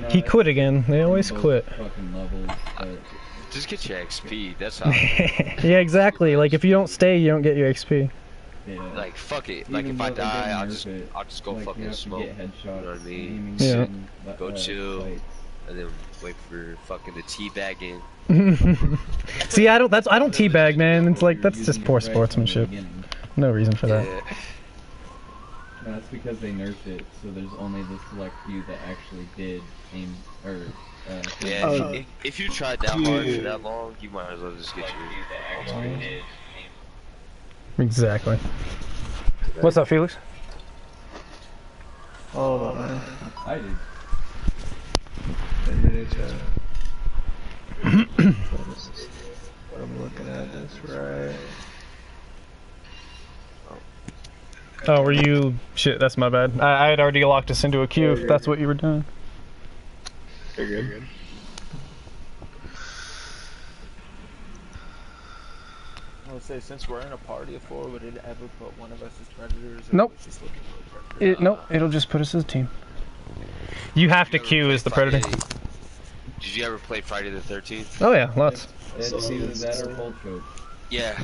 He quit again. They always quit. Fucking levels, but... Just get your XP. That's how. Yeah, exactly. Like if you don't stay, you don't get your XP. Yeah. Like fuck it. Like if I die, I'll just go like, fucking smoke. You know what I mean? Yeah. Go chill, and then wait for fucking the teabagging. See, I don't teabag, man. It's like that's just poor sportsmanship. No reason for that. Yeah. That's because they nerfed it, so there's only the select few that actually did aim or. Yeah, if you tried that hard for that long, you might as well just get your. Exactly. What's up, Felix? Oh man. I did. What I'm looking at is right. Oh, were you? Shit, that's my bad. I had already locked us into a queue. If that's what you were doing. You're good. I would say since we're in a party of 4, would it ever put one of us as predators? Nope. Just looking for a predator? Nope. It'll just put us as a team. You have to queue as the predator. Did you ever play Friday the 13th? Oh yeah, lots. It's either that or Cold Choke. Yeah,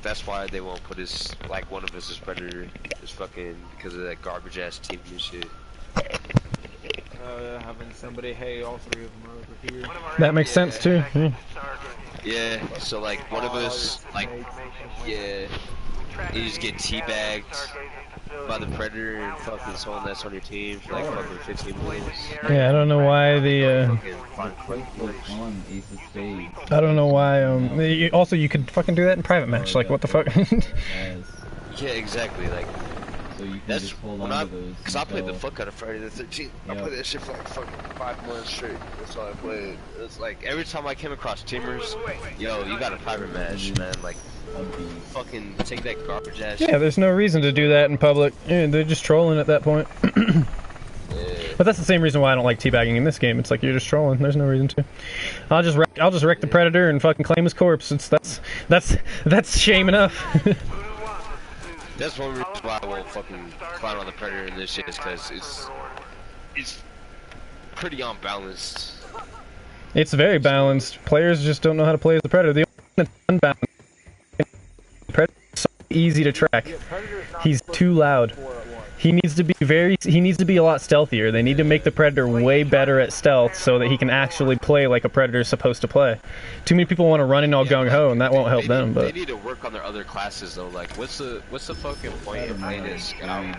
that's why they won't put us, like, one of us as predator. Just fucking because of that garbage ass team and shit. Having somebody, hey, all 3 of them are over here. That makes sense too. Yeah. Yeah, so like one of us, like, yeah, you just get teabagged by the predator and fucking someone that's on your team for like fucking 15 minutes. Yeah, I don't know why the. I don't know why. Also, you could fucking do that in private match. Like, what the fuck? Yeah, exactly. Like. So you can That's just hold when on to those. Cause I played the fuck out of Friday the 13th. I Yep. played that shit for like fucking 5 months straight. That's all I played. It's like every time I came across teamers, yo, you got a private match, man. Like, fucking take that garbage ass shit. Yeah, there's no reason to do that in public. Yeah, they're just trolling at that point. Yeah. But that's the same reason why I don't like teabagging in this game. It's like you're just trolling. There's no reason to. I'll just wreck the predator and fucking claim his corpse. That's shame enough. That's one reason why I won't fucking clown on the predator in this shit is because it's pretty unbalanced. It's very balanced. Players just don't know how to play as the predator. The only thing that's unbalanced. Predator's so easy to track. He's too loud. He needs to be a lot stealthier. They need to make the predator way better at stealth so that he can actually play like a predator's supposed to play. Too many people want to run in all gung ho, and that won't help them. But they need to work on their other classes though. Like, what's the fucking point of playing as scout?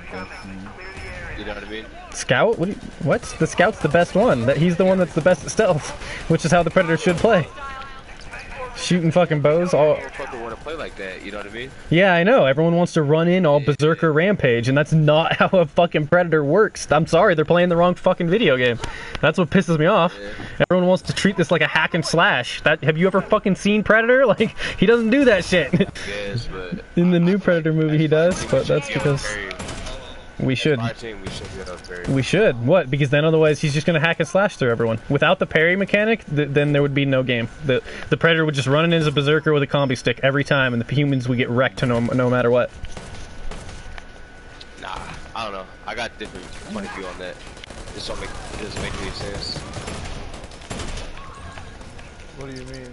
You know what I mean? Scout? What? The scout's the best one. He's the one that's the best at stealth, which is how the predator should play. Shooting fucking bows all. Fucking want to play like that, you know what I mean? Yeah, I know. Everyone wants to run in all berserker rampage, and that's not how a fucking predator works. I'm sorry, they're playing the wrong fucking video game. That's what pisses me off. Yeah. Everyone wants to treat this like a hack and slash. Have you ever fucking seen Predator? Like, he doesn't do that shit. Yes, but in the new Predator movie, he does, but that's because we should. We should. What? Because then otherwise he's just gonna hack and slash through everyone. Without the parry mechanic, then there would be no game. The Predator would just run in as a berserker with a combi stick every time, and the humans would get wrecked no matter what. Nah, I don't know. I got different point of view on that. This doesn't make any sense. What do you mean?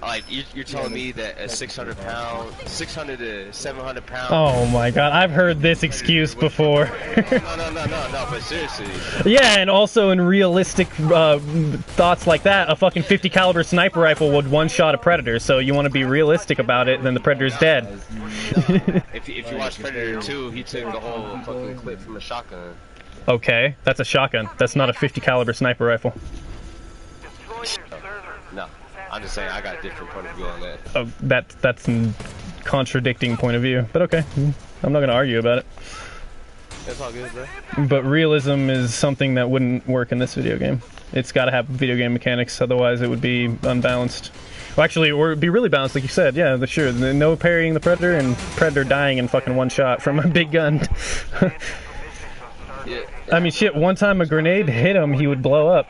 Like, you're telling me that a 600 to 700 pound. Oh my god, I've heard this excuse before. No, but seriously. Yeah, and also in realistic thoughts like that, a fucking 50 caliber sniper rifle would one-shot a predator. So you want to be realistic about it, then the predator's dead. If you watch Predator 2, he took the whole fucking clip from a shotgun. Okay, that's a shotgun. That's not a 50 caliber sniper rifle. No. I'm just saying I got a different point of view on that. Oh, that's a contradicting point of view, but okay. I'm not gonna argue about it. That's all good, bro. But realism is something that wouldn't work in this video game. It's gotta have video game mechanics, otherwise it would be unbalanced. Well, actually, or it'd be really balanced, like you said. Yeah, sure. No parrying the predator and predator dying in fucking one shot from a big gun. Yeah. I mean, shit. One time a grenade hit him, he would blow up.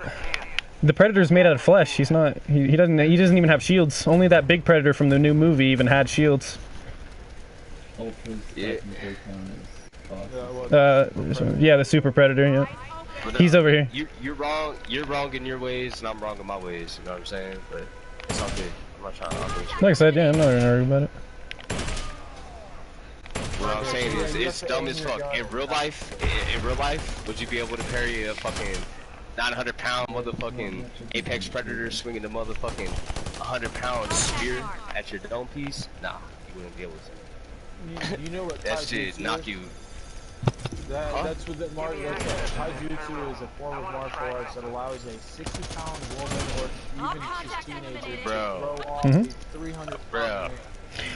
The predator's made out of flesh. He's not. He doesn't even have shields. Only that big predator from the new movie even had shields. Yeah. Yeah, the super predator. Yeah. He's over here. You're wrong. You're wrong in your ways, and I'm wrong in my ways. You know what I'm saying? But it's all good. I'm not trying to argue with you. Like I said, yeah, I'm not gonna argue about it. What I'm saying is, it's dumb as fuck. In real life, would you be able to parry a fucking 900-pound motherfucking apex predator swinging the motherfucking 100-pound spear at your dome piece? Nah, you wouldn't be able to. You know what That shit knock you. That's what taijutsu is, a form of martial arts that allows a 60-pound woman or even just teenager to throw off a 300-pound man.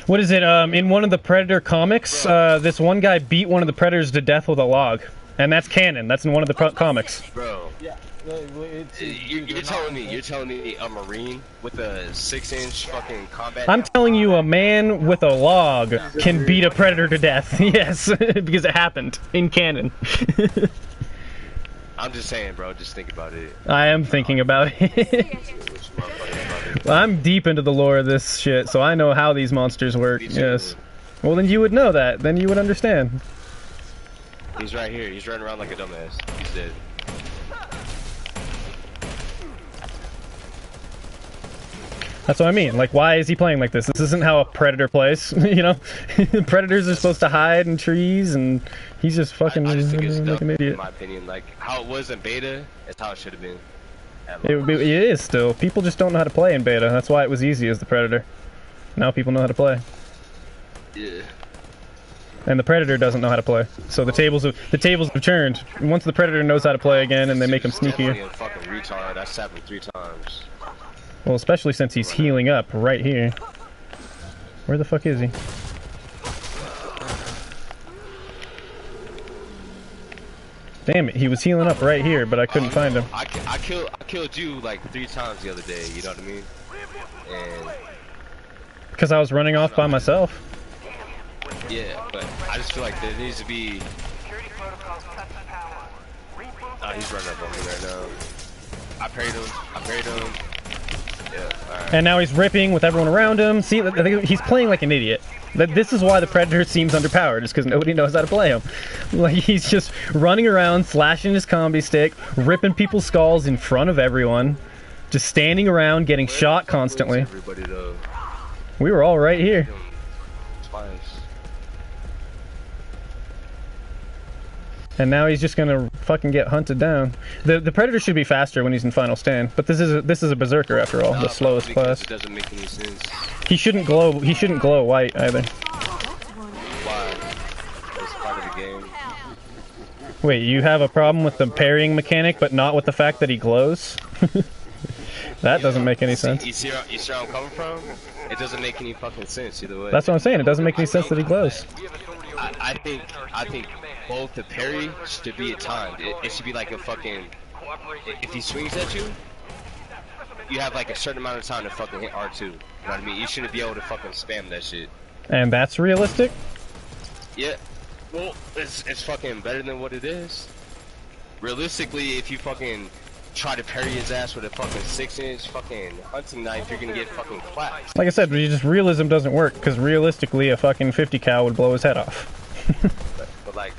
What is it? In one of the Predator comics, this one guy beat one of the Predators to death with a log, and that's canon. That's in one of the comics. Bro, Yeah, you're telling me a Marine with a 6-inch fucking combat? I'm telling you, a man with a log can beat a Predator to death. Yes, because it happened in canon. I'm just saying, bro. Just think about it. I am thinking about it. Well, I'm deep into the lore of this shit, so I know how these monsters work. Yes. Well, then you would know that. Then you would understand. He's right here. He's running around like a dumbass. He's dead. That's what I mean. Like, why is he playing like this? This isn't how a predator plays, you know? Predators are supposed to hide in trees, and he's just fucking I just think it's like dumb, an idiot. in my opinion. Like, how it was in beta, it's how it should have been. It is still. People just don't know how to play in beta. That's why it was easy as the Predator. Now people know how to play. Yeah. And the Predator doesn't know how to play. So the tables have turned. Once the Predator knows how to play again, and they make him sneakier. Definitely a fucking retard. I stabbed him 3 times. Well, especially since he's healing up right here. Where the fuck is he? Damn it, he was healing up right here, but I couldn't find him. I killed you like 3 times the other day, you know what I mean? And Because I was running off by myself. yeah, but I just feel like there needs to be. Oh, he's running up on me right now. I parried him. Yeah, alright. And now he's ripping with everyone around him. See, I think he's playing like an idiot. This is why the Predator seems underpowered, is because nobody knows how to play him. Like, he's just running around, slashing his combi stick, ripping people's skulls in front of everyone, just standing around, getting shot constantly. Everybody though. We were all right here. Twice. And now he's just gonna fucking get hunted down. The Predator should be faster when he's in Final Stand, but this is a Berserker after all, the slowest class. It doesn't make any sense. He shouldn't glow white either. Why? It's part of the game. Wait, you have a problem with the parrying mechanic, but not with the fact that he glows? That doesn't make any sense. You see where I'm coming from? It doesn't make any fucking sense either way. That's what I'm saying. It doesn't make any sense that he glows. I think both the parry should be timed. It should be like a fucking. If he swings at you, you have like a certain amount of time to fucking hit R2. You know what I mean? You shouldn't be able to fucking spam that shit. And that's realistic? Yeah. Well, it's fucking better than what it is. Realistically, if you fucking try to parry his ass with a fucking 6-inch fucking hunting knife, you're gonna get fucking clapped. Like I said, realism doesn't work, because realistically a fucking 50 cal would blow his head off. but like,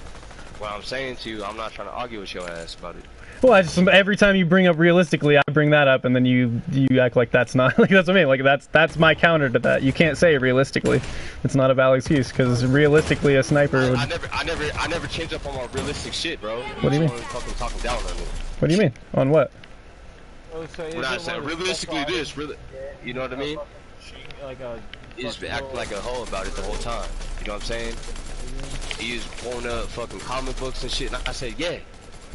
what I'm saying to you, I'm not trying to argue with your ass about it. Well, every time you bring up realistically, I bring that up, and then you act like that's not, like, that's what I mean, like, that's my counter to that. You can't say realistically. It's not a valid excuse, because realistically a sniper would... I never change up on my realistic shit, bro. What do you mean? Fucking talking down on me. What do you mean? On what? When I say realistically this, you know what I mean? You just been acting like a hoe about it the whole time. You know what I'm saying? He was pulling up fucking comic books and shit, and I said, yeah.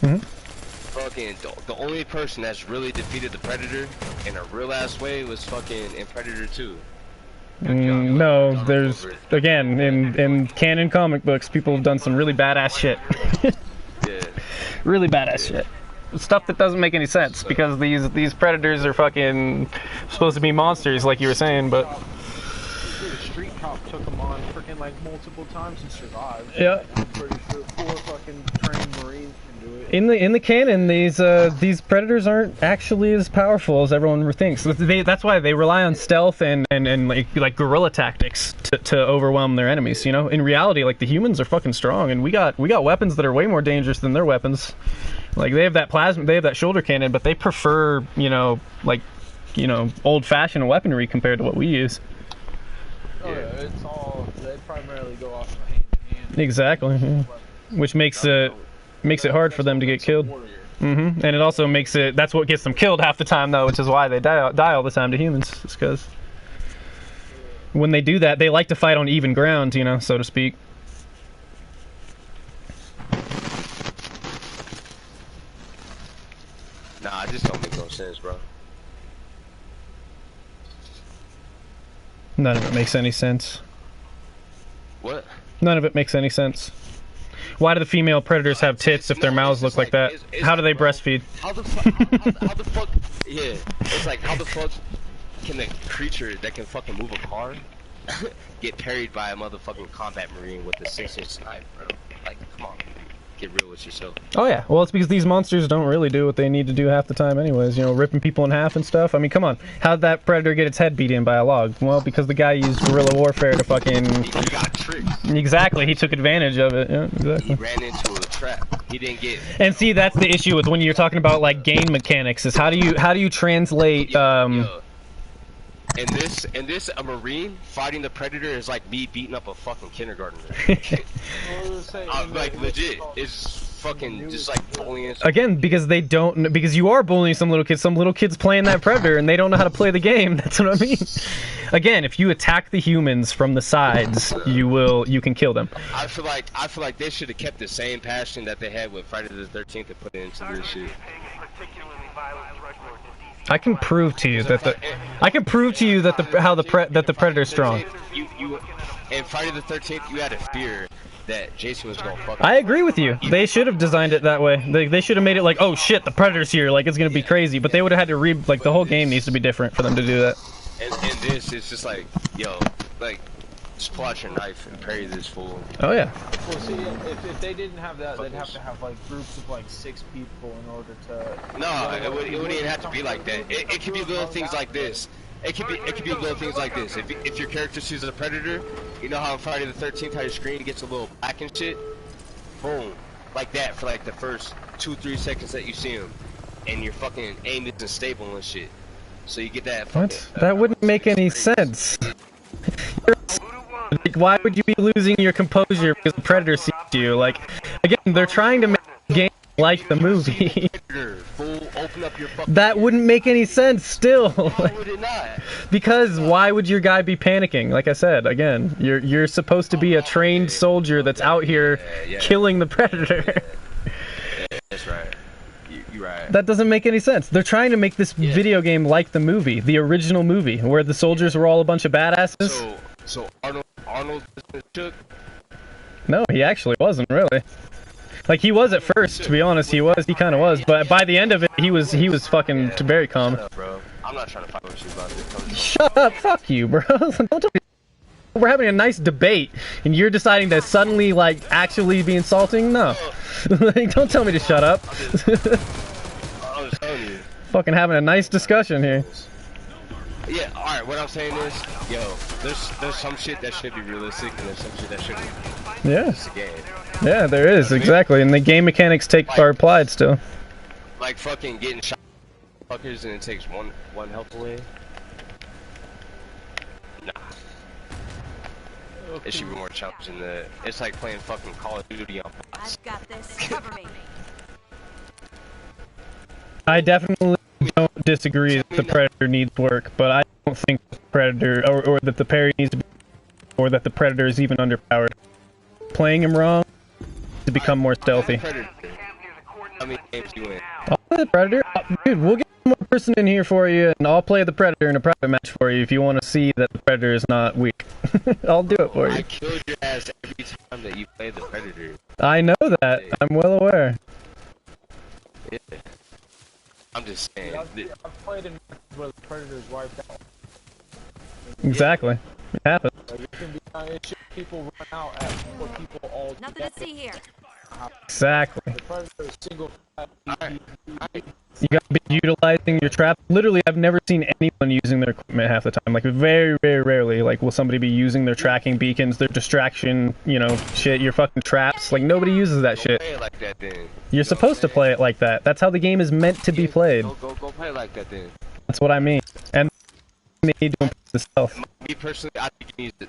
Fucking the only person that's really defeated the Predator in a real ass way was fucking in Predator 2. No, there's, again, in canon comic books, people have done some really badass shit. Yeah. Really badass shit. Stuff that doesn't make any sense, because these Predators are fucking supposed to be monsters, like you were saying, but... The street cop took him on freaking like multiple times and survived. Yeah. I'm pretty sure 4 fucking trained Marines can do it. In the canon, these Predators aren't actually as powerful as everyone thinks. That's why they rely on stealth and like guerrilla tactics to overwhelm their enemies. You know, in reality, like, the humans are fucking strong, and we got weapons that are way more dangerous than their weapons. Like they have that plasma, they have that shoulder cannon, but they prefer, you know, like, you know, old-fashioned weaponry compared to what we use. Oh yeah, it's all, they primarily go off of hand-to-hand. Exactly, yeah. Which makes it hard for them to get killed. And it also makes it, that's what gets them killed half the time though, which is why they die all the time to humans. It's because when they do that, they like to fight on even ground, you know, so to speak. Nah, it just don't make no sense, bro. None of it makes any sense. What? None of it makes any sense. Why do the female predators have tits if their mouths look like that? How do they breastfeed? How the fuck? Yeah, it's like how the fuck can the creature that can fucking move a car get parried by a motherfucking combat marine with a 6-inch knife, bro? Like, come on, get real with yourself. Oh yeah, well it's because these monsters don't really do what they need to do half the time anyways, you know, ripping people in half and stuff. I mean, come on, how'd that predator get its head beat in by a log? Well, because the guy used guerrilla warfare to fucking... He got tricked. Exactly, he took advantage of it, yeah, exactly. He ran into a trap. He didn't get... And see, that's the issue with when you're talking about, like, game mechanics, is how do you translate, In this, a marine fighting the predator is like me beating up a fucking kindergartner. Like legit, it's fucking just like bullying. Again, because they don't, because you are bullying some little kids. Some little kids playing that predator and they don't know how to play the game. That's what I mean. Again, if you attack the humans from the sides, you can kill them. I feel like they should have kept the same passion that they had with Friday the 13th and put it into this shit. I can prove to you that the predator's strong. You in Friday the 13th, you had a fear that Jason was gonna fuck. I agree with you. They should have designed it that way. They should have made it like, oh shit, the predator's here, like it's gonna be crazy. But they would have had to like the whole game needs to be different for them to do that. And this, it's just like, yo, like. Just pull out your knife and parry this fool. Oh yeah. Well, see, if they didn't have that, they'd have to have like groups of like 6 people in order to. No, it wouldn't even have to be like that. It could be little things like this. It could be little things like this. If your character sees a predator, you know how on Friday the 13th, how your screen gets a little black and shit. Boom, like that for like the first 2-3 seconds that you see him, and your fucking aim isn't stable and shit. So you get that. What? That wouldn't make any sense. Like, why would you be losing your composure because the predator sees you? Like, again, they're trying to make the game like the movie. That wouldn't make any sense still. Why would it not? Because why would your guy be panicking? Like I said, again, you're supposed to be a trained soldier that's out here killing the predator. Yeah, that's right. You're right. That doesn't make any sense. They're trying to make this video game like the movie, the original movie, where the soldiers were all a bunch of badasses. So Arnold isn't shook? No, he actually wasn't really. Like he was at first, to be honest. He kind of was, but by the end of it, he was fucking very calm. Shut up, bro. I'm not trying to fight with you about this. Shut up, fuck you, bro. Don't tell me. We're having a nice debate, and you're deciding to suddenly like actually be insulting. No, like, don't tell me to shut up. I'm just telling you. Fucking having a nice discussion here. Yeah, alright, what I'm saying is, yo, there's some shit that should be realistic and there's some shit that shouldn't. Yeah. It's a game. Yeah, there is, exactly. And the game mechanics are applied still. Like fucking getting shot fuckers and it takes one health away. Nah. It should be more challenging than that. It's like playing fucking Call of Duty on bots. I've got this. Cover me. I definitely don't disagree that the Predator needs work, but I don't think the Predator, or that the parry needs to be, or that the Predator is even underpowered. Playing him wrong to become more stealthy. How many games you win? I'll play the Predator. Dude, we'll get one more person in here for you, and I'll play the Predator in a private match for you if you want to see that the Predator is not weak. I'll do it for you. I killed your ass every time that you played the Predator. I know that. I'm well aware. Yeah. I'm just saying. I've played in matches where the Predator's wiped out. Exactly. It happens. Like it can be, people run out at 4 people all Nothing to see here. Exactly. The Predator is single. You gotta be utilizing your trap. Literally, I've never seen anyone using their equipment half the time. Like, very, very rarely, like, will somebody be using their tracking beacons, their distraction, you know, shit, your fucking traps. Like, nobody uses that shit. Play it like that, then. You're supposed to play it like that. That's how the game is meant to be played. Go play like that, then. That's what I mean. And they need to improve the stealth. Me personally, I think you need to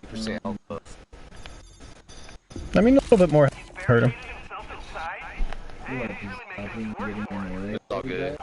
15% health buff. I mean, a little bit more hurt him. It's all good.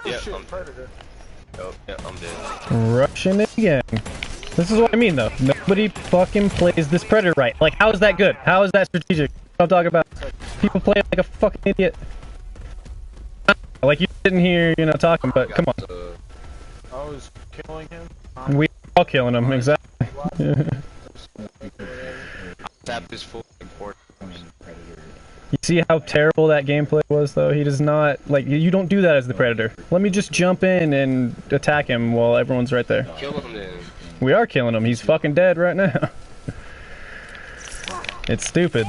Yeah, I'm Predator. Oh, yeah, I'm dead. Rushing it again. This is what I mean, though. Nobody fucking plays this Predator right. Like, how is that good? How is that strategic? What I'm talking about. People play it like a fucking idiot. Like, you sitting here, you know, talking, but come on. I was killing him. We all killing him, exactly. Tap is full important. You see how terrible that gameplay was, though? He does not, like, you don't do that as the Predator. Let me just jump in and attack him while everyone's right there. Kill him then. We are killing him. He's fucking dead right now. It's stupid.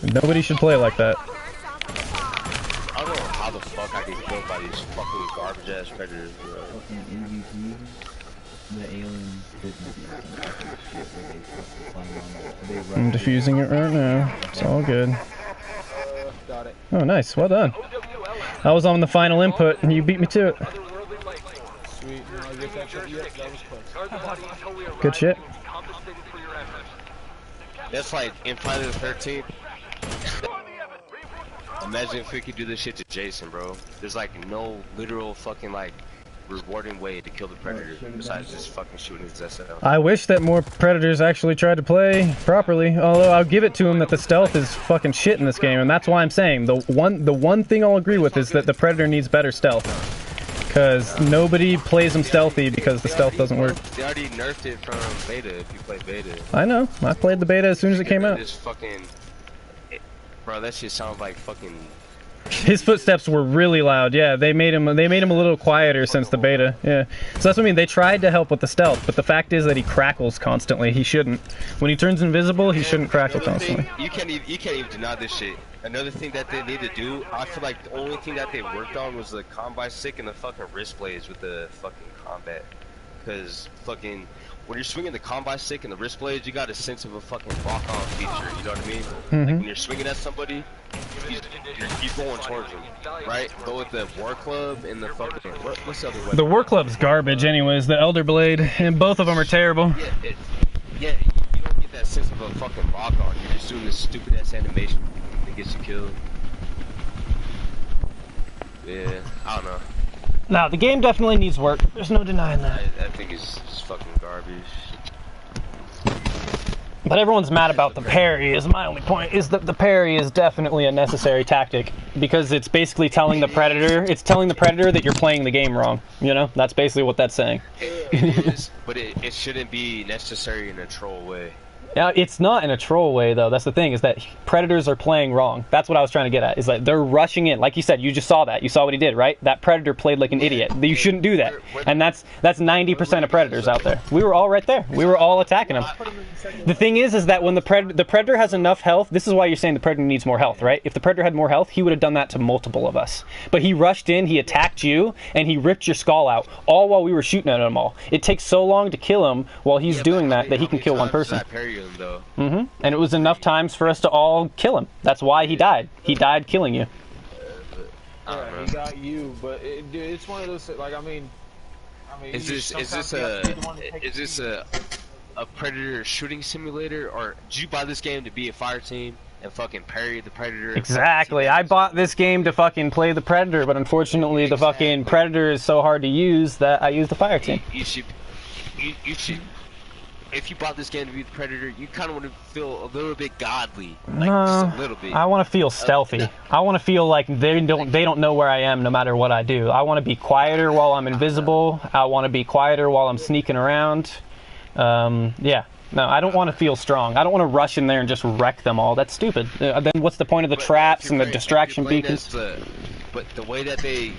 Nobody should play like that. I don't know how the fuck I get killed by these fucking garbage ass Predators, bro. Fucking MVP, the aliens I'm defusing it right now. It's all good. Got it. Oh, nice. Well done. I was on the final input, and you beat me to it. Sweet. No, I guess that shit. Yes, that was close. Good shit. That's like in Friday the 13th. Imagine if we could do this shit to Jason, bro. There's like no literal fucking like rewarding way to kill the Predator besides just fucking shooting his SL. I wish that more Predators actually tried to play properly, although I'll give it to him that the stealth is fucking shit in this game, and that's why I'm saying the one thing I'll agree with is that the Predator needs better stealth. Because nobody plays him stealthy because the stealth doesn't work. They already nerfed it from beta if you play beta. I know. I played the beta as soon as it came out. This fucking... Bro, that shit sounds like fucking... His footsteps were really loud. Yeah, they made him a little quieter since the beta. Yeah, so that's what I mean. They tried to help with the stealth, but the fact is that he crackles constantly. He shouldn't. When he turns invisible, he shouldn't crackle constantly. You can't even deny this shit. Another thing that they need to do, I feel like the only thing that they worked on was the combat stick and the fucking wrist blades with the fucking combat. Because fucking when you're swinging the combat stick and the wrist blades, you got a sense of a fucking lock-on feature. You know what I mean? Like when you're swinging at somebody, you're going towards them, right? Go with the war club and the fucking what's the other weapon? The war club's garbage, anyways. The elder blade, and both of them are terrible. Yeah, you don't get that sense of a fucking lock-on. You're just doing this stupid ass animation that gets you killed. Yeah, I don't know. No, the game definitely needs work. There's no denying that. I think it's fucking garbage. But everyone's mad about the parry, is my only point, is that the parry is definitely a necessary tactic. Because it's basically telling the Predator, that you're playing the game wrong. You know? That's basically what that's saying. It is, but it shouldn't be necessary in a troll way. Now, it's not in a troll way, though. That's the thing, is that Predators are playing wrong. That's what I was trying to get at, is that they're rushing in. Like you said, you just saw that. You saw what he did, right? That Predator played like an idiot. You shouldn't do that. And that's 90% of Predators out there. We were all right there. We were all attacking him. The thing is that when the Predator has enough health, this is why you're saying the Predator needs more health, right? If the Predator had more health, he would have done that to multiple of us. But he rushed in, he attacked you, and he ripped your skull out, all while we were shooting at him all. It takes so long to kill him while he's doing that he can kill one person. And it was enough times for us to all kill him. That's why he died. He died killing you. Yeah, he got you, but dude, it's one of those, like, I mean, is this a Predator shooting simulator, or did you buy this game to be a fire team and fucking parry the Predator? Exactly. I bought this game to fucking play the Predator, but unfortunately the fucking Predator is so hard to use that I use the fire team. You should if you bought this game to be the Predator, you kind of want to feel a little bit godly, like No, just a little bit. I want to feel stealthy. I want to feel like they don't know where I am no matter what I do. I want to be quieter while I'm invisible. I want to be quieter while I'm sneaking around. Yeah. No, I don't want to feel strong. I don't want to rush in there and just wreck them all. That's stupid. Then what's the point of the traps and the distraction beacons? But the way that they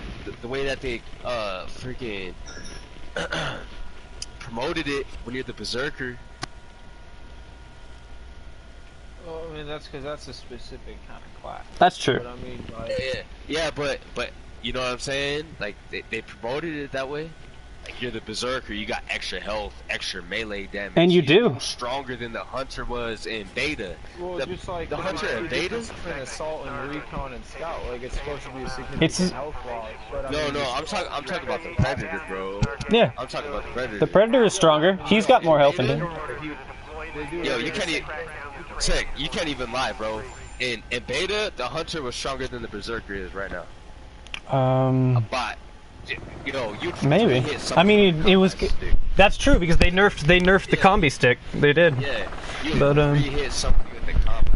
freaking promoted it when you're the Berserker. Well, I mean, that's because that's a specific kind of class. That's true. But I mean, like, yeah, but you know what I'm saying? Like they promoted it that way. Like you're the Berserker, you got extra health, extra melee damage. And you do. Stronger than the Hunter was in Beta. Well, just like the Hunter in Beta? Between Assault and Recon and Scout, like it's supposed to be a significant health loss. But I'm talking about the Predator, bro. Yeah. I'm talking about the Predator. The Predator is stronger. He's got more health than him. Yo, you can't even lie, bro. In Beta, the Hunter was stronger than the Berserker is right now. But you know, maybe. I mean, it was. That's true because they nerfed the combi stick. They did. Yeah.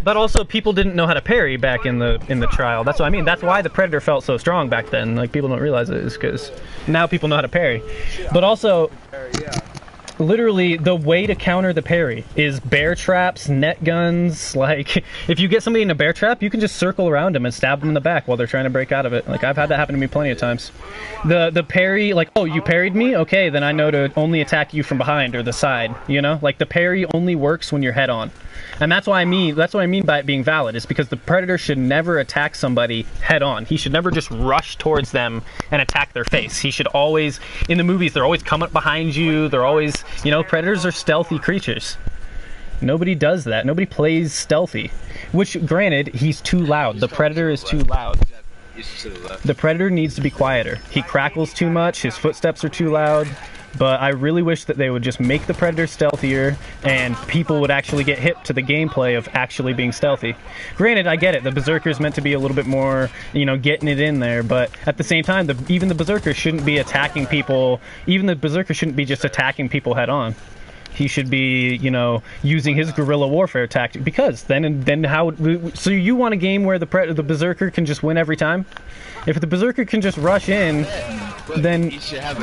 But also, people didn't know how to parry back in the trial. That's what I mean. That's why the Predator felt so strong back then. Like people don't realize it is because now people know how to parry. But also, literally, the way to counter the parry is bear traps, net guns. Like, if you get somebody in a bear trap, you can just circle around them and stab them in the back while they're trying to break out of it. Like, I've had that happen to me plenty of times. The parry, like, oh, you parried me? Okay, then I know to only attack you from behind or the side, you know? Like, the parry only works when you're head on. And that's what I mean by it being valid, is because the Predator should never attack somebody head on. He should never just rush towards them and attack their face. He should always, in the movies, they're always coming up behind you. They're always, you know, Predators are stealthy creatures. Nobody does that. Nobody plays stealthy. Which, granted, he's too loud. The Predator is too loud. The Predator needs to be quieter. He crackles too much. His footsteps are too loud. But I really wish that they would just make the Predator stealthier and people would actually get hip to the gameplay of actually being stealthy. Granted, I get it. The Berserker is meant to be a little bit more, you know, getting it in there. But at the same time, even the Berserker shouldn't be attacking people. Even the Berserker shouldn't be just attacking people head on. He should be, you know, using his guerrilla warfare tactic. Because then how? So you want a game where the Berserker can just win every time? If the Berserker can just rush in, then he should have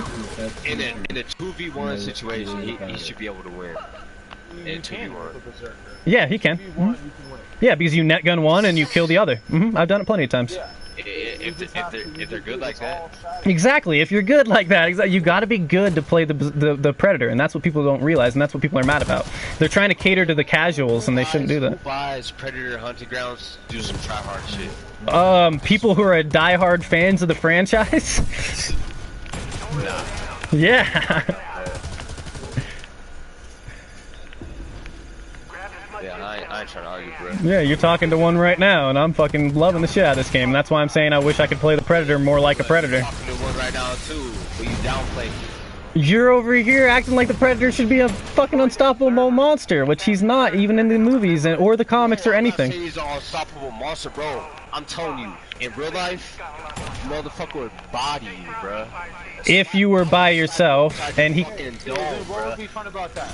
in a 2v1 situation. He should be able to win. In 2v1. Yeah, he can. Yeah, because you net gun one and you kill the other. I've done it plenty of times. If they're good like that. Exactly. If you're good like that, you got to be good to play the Predator, and that's what people don't realize, and that's what people are mad about. They're trying to cater to the casuals, and they shouldn't do that. Who buys Predator Hunting Grounds? Do some try hard shit. People who are diehard fans of the franchise. Nah. Yeah. I ain't trying to argue, bro. Yeah, you're talking to one right now, and I'm fucking loving the shit out of this game. And that's why I'm saying I wish I could play the Predator more like a Predator. I'm talking to one right now too, but you downplay. You're over here acting like the Predator should be a fucking unstoppable monster, which he's not, even in the movies or the comics or anything. I'm not saying he's an unstoppable monster, bro. I'm telling you, in real life, motherfucker would body you, bro. If you were by yourself, and he... What would be fun about that?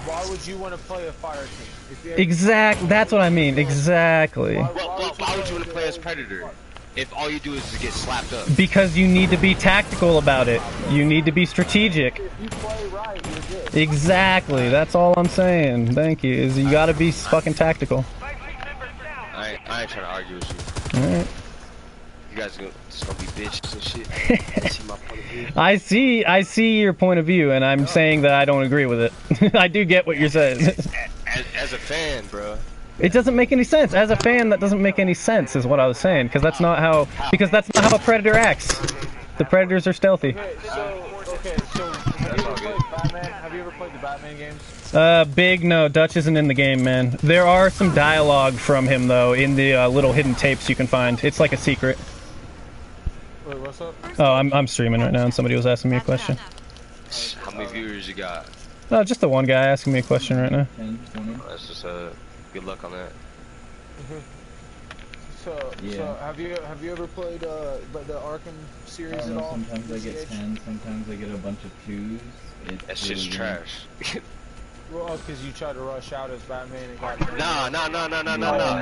Why would you want to play a fire team? Exactly, that's what I mean, exactly. Why would you want to play as Predator? If all you do is to get slapped up. Because you need to be tactical about it. You need to be strategic. If you play right, you're good. Exactly, that's all I'm saying. Thank you. Is you gotta be fucking tactical. I ain't trying to argue with you. Alright. You guys just gonna be bitches and shit. See my point of view? I see your point of view, and I'm saying that I don't agree with it. I do get what you're saying. As a fan, bro. It doesn't make any sense. As a fan, that doesn't make any sense, is what I was saying. Because that's not how a Predator acts. The Predators are stealthy. Okay, so have you ever played the Batman games? Big no. Dutch isn't in the game, man. There are some dialogue from him though in the little hidden tapes you can find. It's like a secret. Wait, what's up? Oh, I'm streaming right now, and somebody was asking me a question. How many viewers you got? No, just the one guy asking me a question right now. 10, 20. That's just good luck on that. So have you ever played the Arkham series at all? Sometimes I get 10, sometimes I get a bunch of 2s. That's just trash. Well, because you tried to rush out as Batman and got... Nah.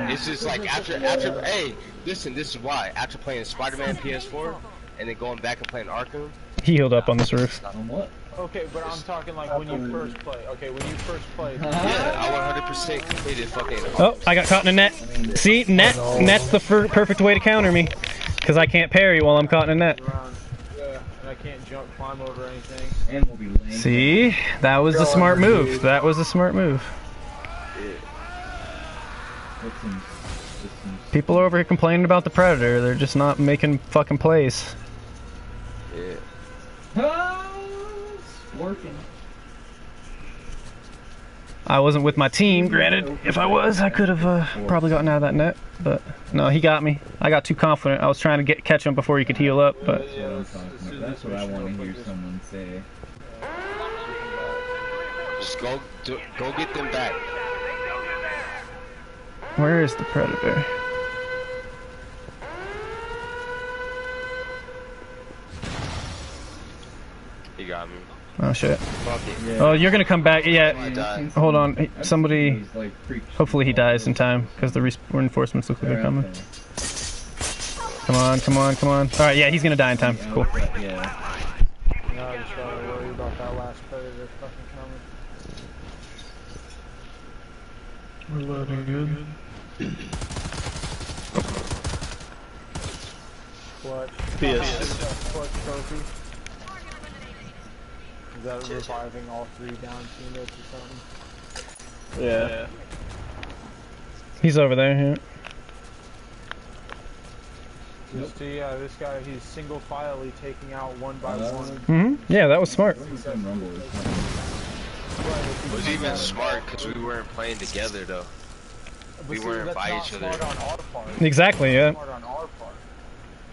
It's just like after, hey, listen, this is why. After playing Spider-Man PS4, and then going back and playing Arkham. He healed up on this roof. On what? Okay, but I'm talking like when you first play. Okay, when you first played. Yeah, I 100% completed fucking... Oh, I got caught in a net. See, net's the perfect way to counter me. Because I can't parry while I'm caught in a net. Yeah, and I can't climb over anything. And we'll be laying. See? That was a smart move. That was a smart move. People are over here complaining about the Predator. They're just not making fucking plays. Yeah. It's working. I wasn't with my team, granted. If I was, I could have probably gotten out of that net. But no, he got me. I got too confident. I was trying to catch him before he could heal up. But That's what I want to hear someone say. Just go get them back. Where is the Predator? He got me. Oh shit. Fuck it. Yeah. Oh, you're gonna come back. Yeah. died. Hold on. Somebody. He's, like, Hopefully he dies in time because the reinforcements look like they're coming. Come on, come on, come on. Alright, yeah, he's gonna die in time. Cool. Yeah. No, I just gotta worry about that last Predator fucking coming. We're loading good. What? PS. Clutch trophy. Is that reviving all 3 down teammates or something? Yeah. He's over there. Yeah. Just to, yeah, this guy, he's single filely taking out one by one. Yeah, that was smart. It was even smart because we weren't playing together though. We weren't by each other. Exactly, yeah. Smart on our part.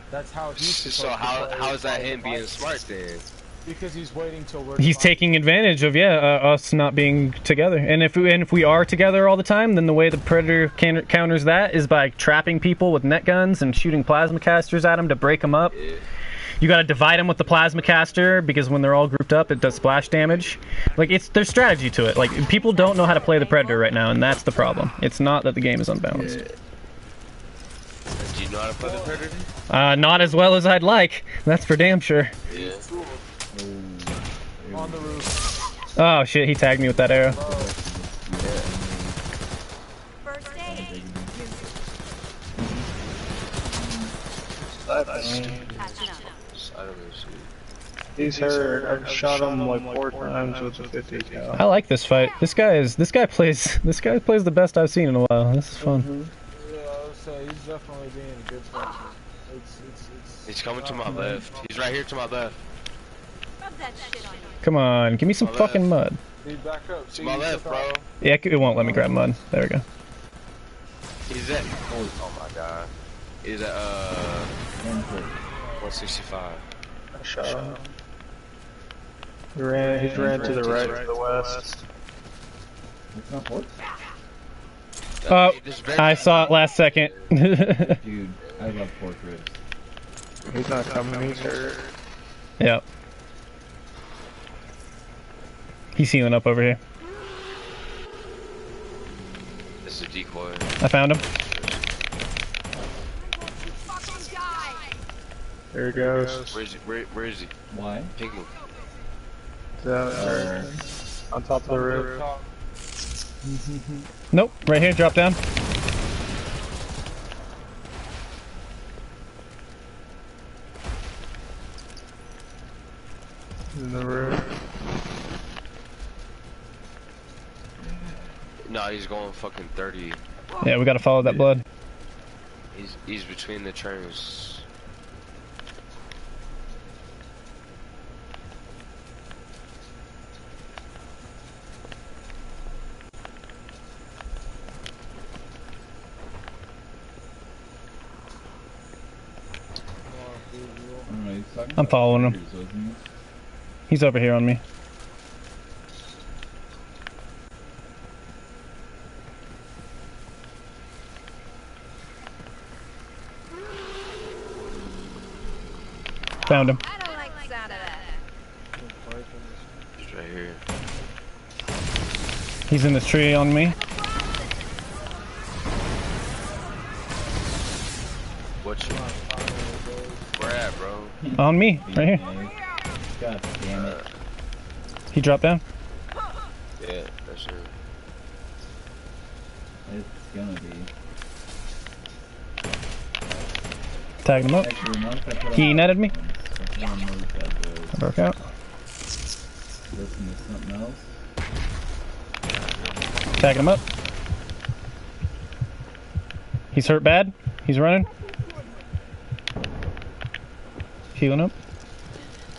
That's how he's So how is that him being smart then? Because he's waiting till we're... He's taking advantage of us not being together. And if we are together all the time, then the way the Predator counters that is by trapping people with net guns and shooting plasma casters at them to break them up. Yeah. You gotta divide them with the plasma caster because when they're all grouped up, it does splash damage. Like there's strategy to it. Like people don't know how to play the Predator right now, and that's the problem. It's not that the game is unbalanced. Do you know how to play the Predator? Not as well as I'd like. That's for damn sure. Yeah. On the roof. Oh shit, he tagged me with that arrow. First aid. He's hurt. I've shot him like 4 times with a 50 cal. I like this fight. This guy plays the best I've seen in a while. This is fun. Yeah, I would say he's definitely being a good fighter. He's coming to my left. He's right here to my left. Rub that shit on you. Come on, give me some fucking mud. Dude, back up. To my left, bro. Yeah, it won't let me grab mud. There we go. He's at... Oh my god. He's at, 165. I shot him. He ran to the right, to the west. It's not pork? Oh, I saw it last second. Dude, I love pork ribs. He's not coming, he's hurt. Yep. He's healing up over here. This is a decoy. I found him. There he goes. Where is he? Why? Ping him. Down there. On top of the roof. Nope, right here, drop down. In the roof. No, he's going fucking 30. Yeah, we gotta follow that blood. He's between the trains. I'm following him. He's over here on me. Found him. I don't like the sound of that. He's right here. He's in this tree on me. Where at, bro? On me, right here. God damn it. He dropped down. Yeah, that's it. It's gonna be. Tagged him up. Actually, once I put He on netted me. headphones, that I broke out. listen to something else. Tagging him up. He's hurt bad. He's running. Healing up.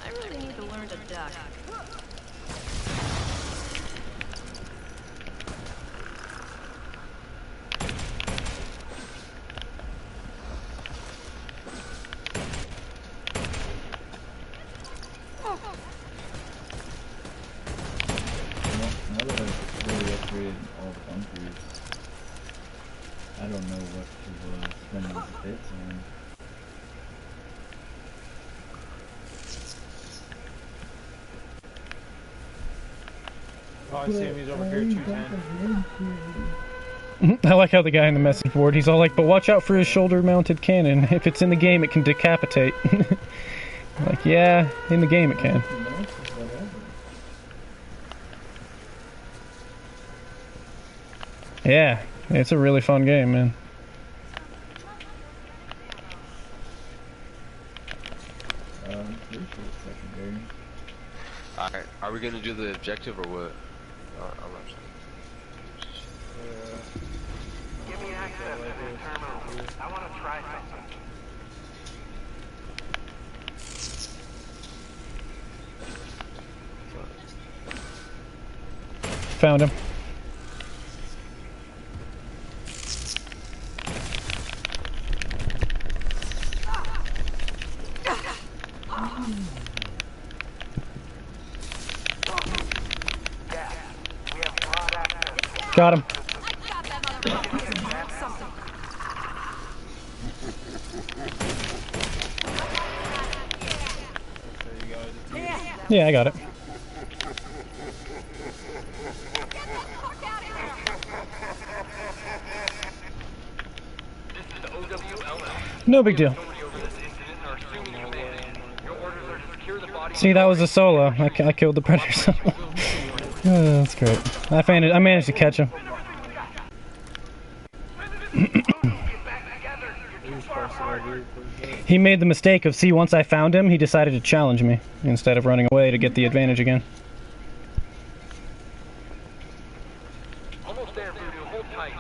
I really need to learn to duck. Now that I've really upgraded all the bunkers, I don't know what to spend these bits on. Oh, I see him. He's over here, 210. I like how the guy in the message board, he's all like, but watch out for his shoulder-mounted cannon. If it's in the game, it can decapitate. Like, yeah, in the game it can. Yeah, it's a really fun game, man. I'm pretty sure it's secondary. Alright, are we gonna do the objective or what? I'm not sure. Give me access to this terminal. I want to try something. Found him. Got him. Yeah, I got it. No big deal. See, that was a solo. I killed the predator. Oh, that's great. I managed to catch him. He made the mistake of, see, once I found him, he decided to challenge me instead of running away to get the advantage again. Almost there, Voodoo. Hold tight.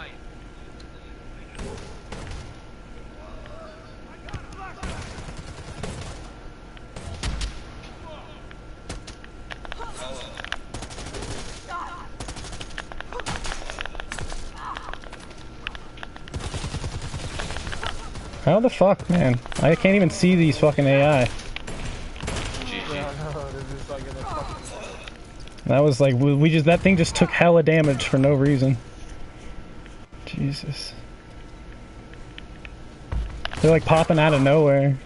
How the fuck, man? I can't even see these fucking AI. That was like, that thing just took hella damage for no reason. Jesus. They're like popping out of nowhere.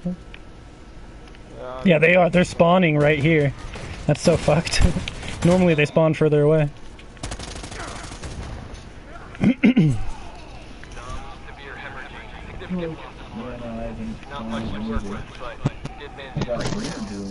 Yeah, they are. They're spawning right here. That's so fucked. Normally they spawn further away. Not much to work with, but did manage to break it down.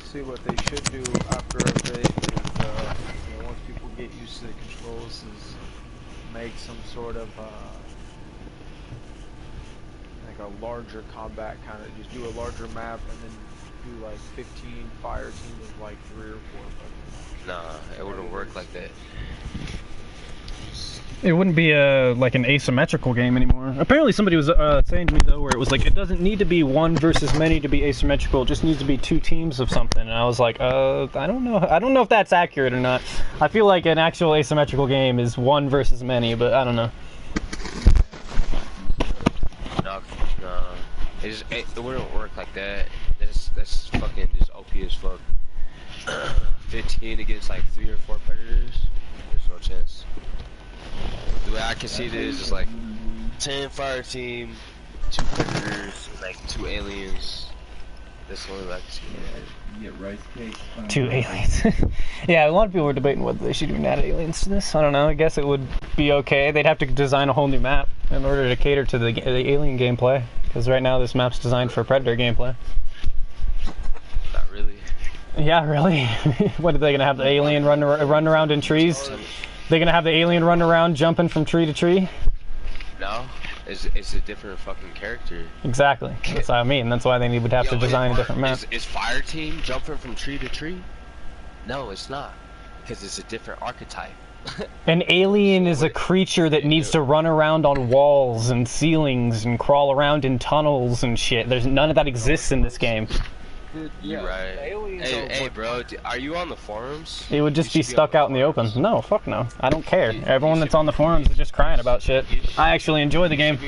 See what they should do after a bit is, once people get used to the controls, is make some sort of like a larger combat kind of, just do a larger map and then do like 15 fire teams of like 3 or 4. Nah, it wouldn't work like that. It wouldn't be like an asymmetrical game anymore. Apparently somebody was saying to me though, where it was like, it doesn't need to be 1 versus many to be asymmetrical, it just needs to be 2 teams of something. And I was like, I don't know if that's accurate or not. I feel like an actual asymmetrical game is 1 versus many, but I don't know. No, it wouldn't work like that. That's fucking just OP as fuck. 15 against like 3 or 4 predators, there's no chance. The way I can see it is like 10 fire team, 2 predators, and like 2 aliens. That's the only way I can see it. You get rice cake. 2 aliens. Yeah, a lot of people were debating whether they should even add aliens to this. I don't know. I guess it would be okay. They'd have to design a whole new map in order to cater to the alien gameplay. Because right now this map's designed for predator gameplay. Not really. Yeah, really? What, are they gonna have the alien run around in trees? They're gonna have the alien run around jumping from tree to tree? No, it's a different fucking character. Exactly. That's what I mean. That's why they would have to design a different map. Is fire team jumping from tree to tree? No, it's not. Because it's a different archetype. An alien is a creature that needs to run around on walls and ceilings and crawl around in tunnels and shit. There's none of that exists in this game. Dude, You're right. Hey, bro, are you on the forums? It would just be stuck out in the open. No, fuck no. I don't care. Everyone that's on the forums is just crying about shit. I actually enjoy the game.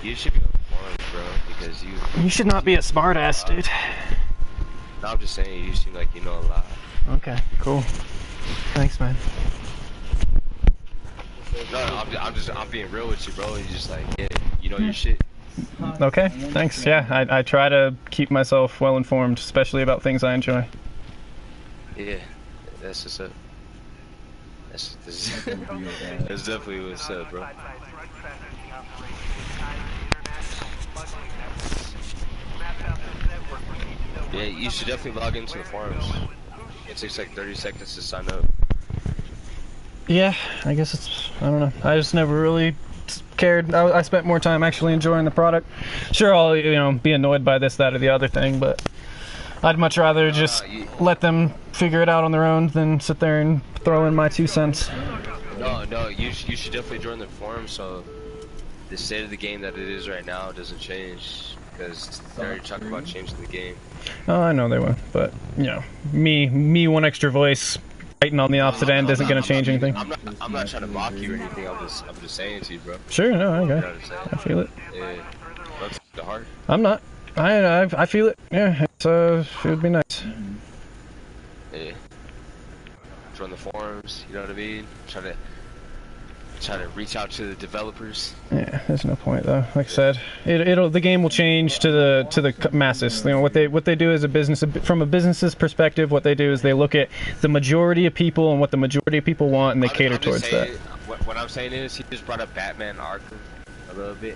You should be on the forums, bro, because You should not be a smartass, dude. No, I'm just saying, you seem like you know a lot. Okay, cool. Thanks, man. No, I'm being real with you, bro. You just like, yeah, you know your shit. Okay, thanks. Yeah, I try to keep myself well informed, especially about things I enjoy. Yeah, that's what's up. That's definitely what's up, bro. Yeah, you should definitely log into the forums. It takes like 30 seconds to sign up. Yeah, I guess I don't know. I just never really cared. I spent more time actually enjoying the product. Sure, I'll, be annoyed by this, that, or the other thing, but I'd much rather just let them figure it out on their own than sit there and throw in my 2 cents. No, you should definitely join the forum so the state of the game that it is right now doesn't change, because they're already talking about changing the game. Oh, I know they will, but, me one extra voice fighting on the opposite end isn't going to change anything. I'm not trying to mock you or anything, I'm just saying to you, bro. Sure, no, I got it. I feel it. Yeah, that's the heart. I'm not. I feel it. Yeah, it would be nice. Yeah. Join the forums, you know what I mean? Try to reach out to the developers. Yeah, there's no point though. Like I said, the game will change to the masses. What they do as a business, from a business's perspective, what they do is they look at the majority of people and what the majority of people want, and they cater towards that. What I'm saying is, he just brought up Batman Arkham a little bit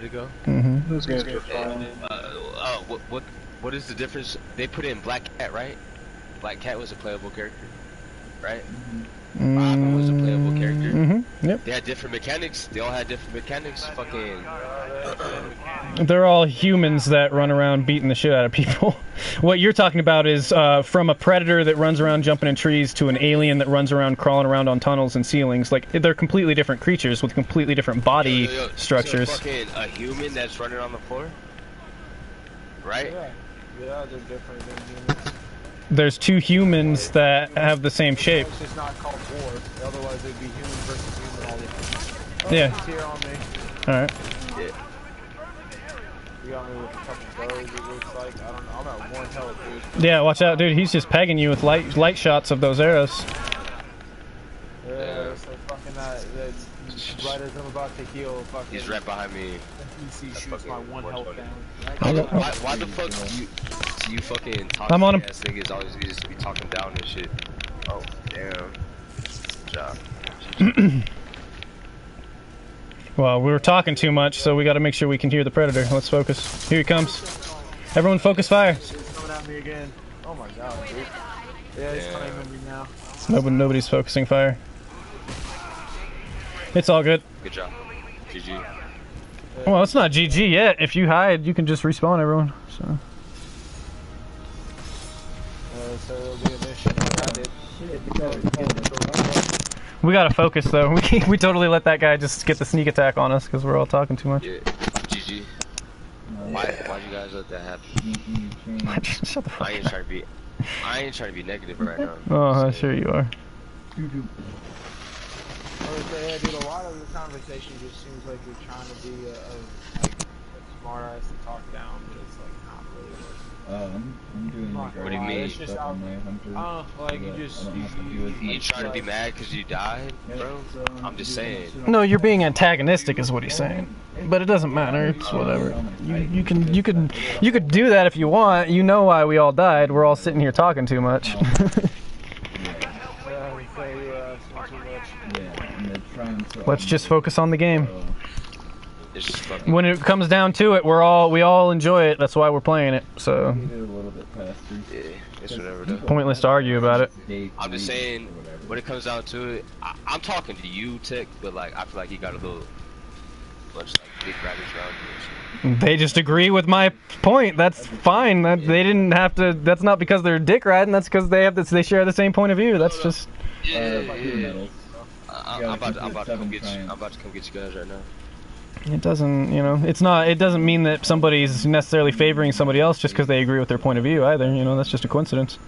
ago. Mm-hmm. Those guys are fun. What is the difference? They put in Black Cat, right? Black Cat was a playable character, right? Robin was a playable character. Mm-hmm. Yep. They had different mechanics. They all had different mechanics. Fucking. They're all humans that run around beating the shit out of people. What you're talking about is from a predator that runs around jumping in trees to an alien that runs around crawling around on tunnels and ceilings. Like, they're completely different creatures with completely different body structures. So fucking a human that's running on the floor, right? Yeah, they're different than humans. There's 2 humans that have the same shape. It's just not called war. Otherwise, it'd be human versus human all the time. Yeah. He's here on me. Alright. Yeah. You got me with a couple bows, it looks like. I don't know. I'm at 1 health, dude. Yeah, watch out, dude. He's just pegging you with light shots of those arrows. Yeah, so fucking that right as I'm about to heal, fucking. He's right behind me. NPC shoots my 1 health down. Why the fuck you fucking toxic I'm on him. ass niggas always need to be talking down and shit? Oh, damn. Good job. Well, we were talking too much, so we got to make sure we can hear the predator. Let's focus. Here he comes. Everyone focus fire. He's coming at me again. Oh my god, dude. Yeah, he's coming at me now. Nobody's focusing fire. It's all good. Good job. GG. Well, it's not GG yet. If you hide, you can just respawn everyone. So. So it'll be a mission. We gotta focus though. We totally let that guy just get the sneak attack on us because we're all talking too much. Yeah. GG. Why'd you guys let that happen? Shut the fuck I ain't trying to be negative right now. Oh, sure you are. Yeah, dude, a lot of the conversation just seems like you're trying to be a smart ass to talk down, but it's like not really working. I'm doing What do you mean? stuff on my hunter. Like you just You trying to be mad because you died, bro? I'm just saying. No, you're being antagonistic, is what he's saying. But it doesn't matter. It's whatever. You could do that if you want. You know why we all died. We're all sitting here talking too much. Let's just focus on the game. When it comes down to it, we all enjoy it. That's why we're playing it. So Yeah, it's whatever. Though. Pointless to argue about it. I'm just saying, when it comes down to it, I'm talking to you, Tech, but like I feel like you got a little bunch like big rabbits around you. They just agree with my point. That's fine. They didn't have to. That's not because they're dick riding. That's because they have this. They share the same point of view. That's just. Yeah. I'm about to come get you. I'm about to come get you guys right now. It doesn't, it's not. It doesn't mean that somebody's necessarily favoring somebody else just because they agree with their point of view either. That's just a coincidence.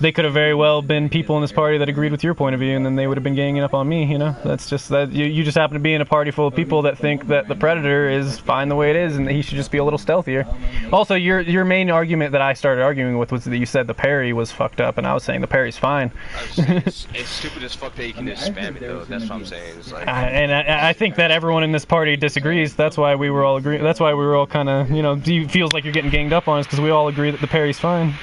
They could have very well been people in this party that agreed with your point of view, and then they would have been ganging up on me. That's just that you just happen to be in a party full of people that think that the Predator is fine the way it is, and that he should just be a little stealthier. Also, your main argument that I started arguing with was that you said the parry was fucked up, and I was saying the parry's fine. It's stupid as fuck that you can just spam it though. That's what I'm saying. It's like, I think that everyone in this party disagrees. That's why we were all agreeing. That's why we were all kind of feels like you're getting ganged up on us because we all agree that the parry's fine.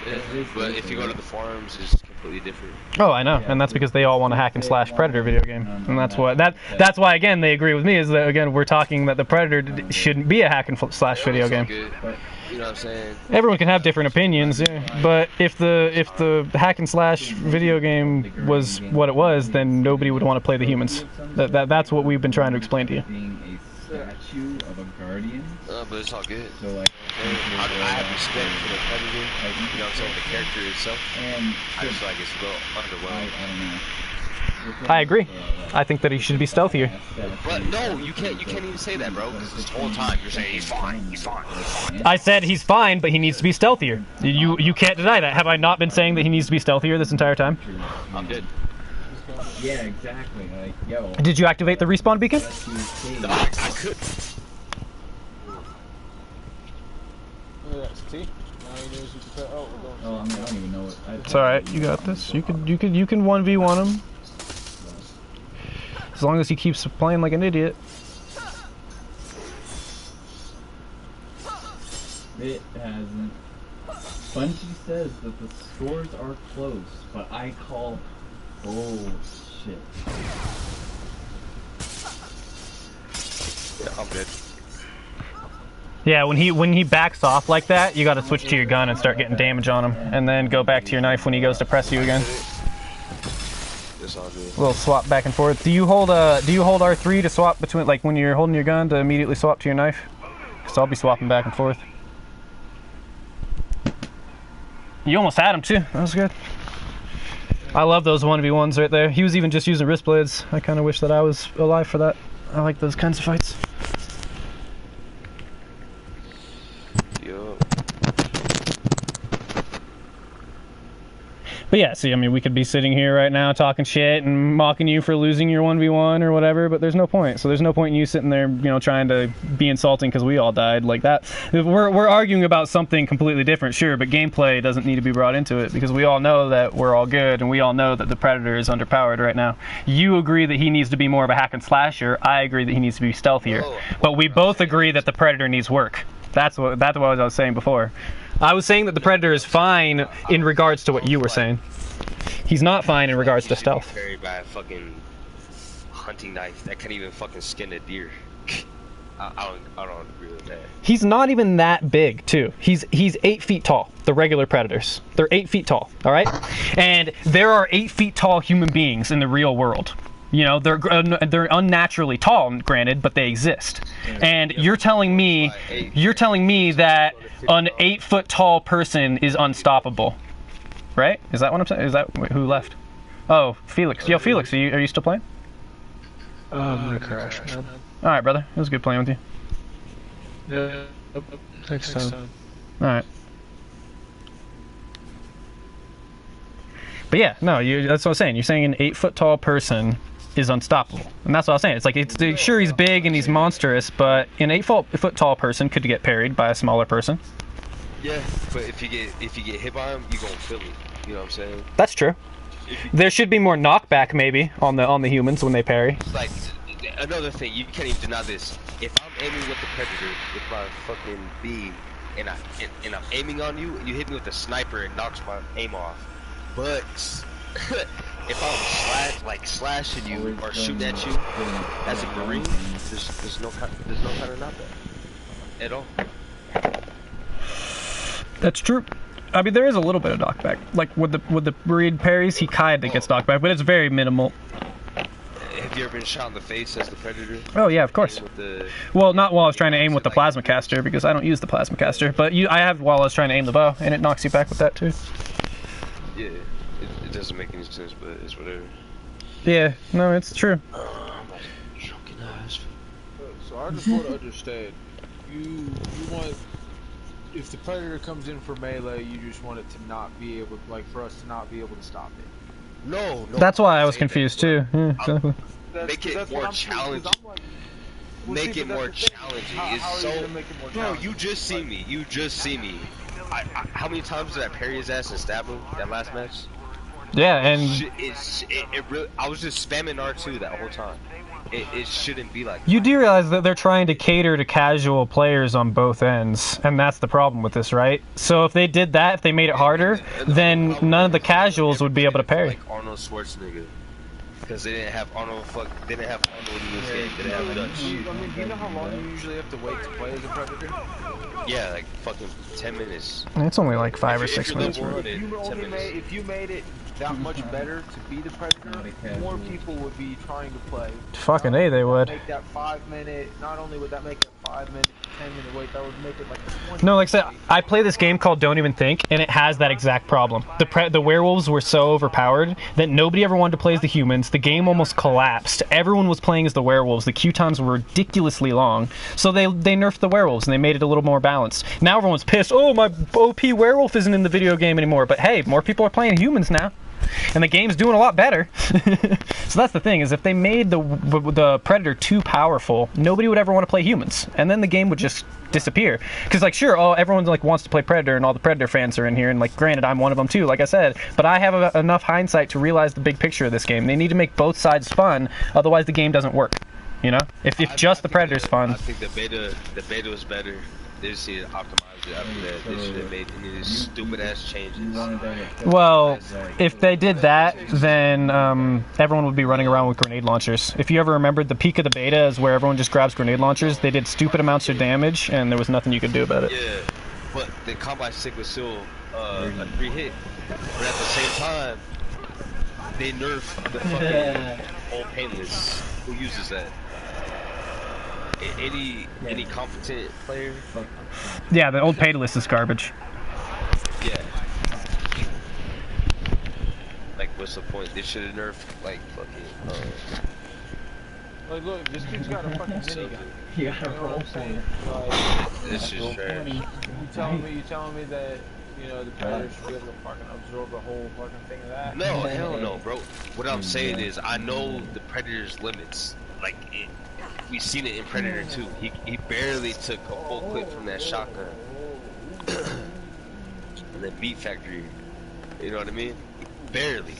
Yeah, but if you go to the forums, it's completely different. Oh, I know, and that's because they all want a hack and slash Predator video game, and that's why again they agree with me is that again we're talking that the Predator shouldn't be a hack and slash video game. Good. You know what I'm saying? Everyone can have different opinions, yeah. But if the hack and slash video game was what it was, then nobody would want to play the humans. That's what we've been trying to explain to you. Statue of a guardian. But it's all good. So like, I have respect for the Predator. You know what I'm saying? The character itself. And I just feel like it's a little underwhelmed. I don't know. I agree. I think that he should be stealthier. But no, you can't even say that, bro. Because this whole time you're saying he's fine. He's fine. I said he's fine, but he needs to be stealthier. You can't deny that. Have I not been saying that he needs to be stealthier this entire time? I'm good. Yeah, exactly. Like, yo. Did you activate the respawn beacon? No, I could. Oh, I don't even know what. It's all right. You got this. You can 1v1 him. As long as he keeps playing like an idiot. It hasn't. Bungie says that the scores are close, but I call bullshit. Yeah, I'm good. Yeah, when he backs off like that, you got to switch to your gun and start getting damage on him, and then go back to your knife when he goes to press you again. It's all good. A little swap back and forth. Do you hold R3 to swap between, like when you're holding your gun to immediately swap to your knife? Because I'll be swapping back and forth. You almost had him too. That was good. I love those 1v1s right there. He was even just using wrist blades. I kind of wish that I was alive for that. I like those kinds of fights. But yeah, see, I mean, we could be sitting here right now talking shit and mocking you for losing your 1v1 or whatever, but there's no point. So there's no point in you sitting there, trying to be insulting because we all died like that. We're arguing about something completely different, sure, but gameplay doesn't need to be brought into it because we all know that we're all good and we all know that the Predator is underpowered right now. You agree that he needs to be more of a hack and slasher. I agree that he needs to be stealthier. But we both agree that the Predator needs work. That's what I was saying before. I was saying that the Predator is fine in regards to what you were saying. He's not fine in regards to stealth. Carried by a fucking hunting knife that can't even fucking skin a deer. I don't agree with that. He's not even that big, too. He's 8 feet tall. The regular Predators. They're 8 feet tall. All right, and there are 8 feet tall human beings in the real world. They're unnaturally tall, granted, but they exist. And you're telling me that an 8 foot tall person is unstoppable, right? Is that what I'm saying? Is that who left? Oh, Felix. Yo, Felix, are you still playing? I'm gonna crash, man. All right, brother. It was good playing with you. Yeah. Next time. All right. But yeah, no, that's what I'm saying. You're saying an 8 foot tall person is unstoppable. And that's what I was saying. It's like, sure, he's big and he's monstrous, but an 8-foot tall person could get parried by a smaller person. Yeah, but if you get hit by him, you gonna feel it. You know what I'm saying? That's true. There should be more knockback maybe on the humans when they parry. Like another thing, you can't even deny this. If I'm aiming with the Predator with my fucking B, and I'm aiming on you, and you hit me with a sniper, it knocks my aim off. But if I'm slashing you or shooting at you as a Marine, there's no kind of knockback at all. That's true. I mean, there is a little bit of knockback. Like with the Marine parries, he kind of gets knocked back, but it's very minimal. Have you ever been shot in the face as the Predator? Oh yeah, of course. Well, not while I was trying to aim with the plasma caster, because I don't use the plasma caster. But I have while I was trying to aim the bow, and it knocks you back with that too. Yeah, it doesn't make any sense, but it's whatever. Yeah, no, it's true. So I just want to understand. You want, if the Predator comes in for melee, you just want it to not be able, like, for us to not be able to stop it. No. That's why I was confused too. Yeah, exactly. Make it more challenging. Make it more challenging. It's so. Bro, you just see me. You just see me. How many times did I parry his ass and stab him that last match? Yeah, and it really. I was just spamming R2 that whole time. It shouldn't be like that. You do realize that they're trying to cater to casual players on both ends, and that's the problem with this, right? So if they did that, if they made it harder, then none of the casuals would be able to parry. Like Arnold Schwarzenegger, because they didn't have Arnold. They didn't have Arnold in this game. They didn't have Dutch. I mean, do you know how long you usually have to wait to play as a Predator? Yeah, like fucking 10 minutes. It's only like 5 or 6 minutes. If you made it that much better to be the Predator, more people would be trying to play. Fucking A, they would. Make that 5 minute. Not only would that make it a 5 minute, 10 minute wait, that would make it like a 20. No, like I said, I play this game called Don't Even Think, and it has that exact problem. The werewolves were so overpowered that nobody ever wanted to play as the humans. The game almost collapsed. Everyone was playing as the werewolves. The queue times were ridiculously long, so they nerfed the werewolves and they made it a little more balanced. Now everyone's pissed. Oh, my OP werewolf isn't in the video game anymore. But hey, more people are playing humans now. And the game's doing a lot better. So that's the thing, is if they made the Predator too powerful, nobody would ever want to play humans, and then the game would just disappear. Because like, sure, everyone like wants to play Predator, and all the Predator fans are in here, and like, granted, I'm one of them too, like I said, but I have enough hindsight to realize the big picture of this game. They need to make both sides fun, otherwise the game doesn't work. You know, if just the Predator's fun. I think the beta was better. They just need to optimize it after that. They should have made any of these stupid ass changes. Well, if they did that, then everyone would be running around with grenade launchers. If you ever remembered, the peak of the beta is where everyone just grabs grenade launchers. They did stupid amounts of damage, and there was nothing you could do about it. Yeah, but the combat stick was still a 3-hit. But at the same time, they nerfed the fucking old painless. Who uses that? Any competent player? Yeah, the old pay list is garbage. Yeah. Like, what's the point? They should have nerfed, like, fucking, Like, look, this dude's got a fucking minigun. You gotta roll thing. this is trash. You telling me that, you know, the Predator should be able to fucking absorb the whole fucking thing of that? No, hell no, bro. What I'm saying is, I know the Predator's limits. Like, we've seen it in Predator 2. He barely took a full clip from that shotgun. And then Meat Factory. You know what I mean? Barely.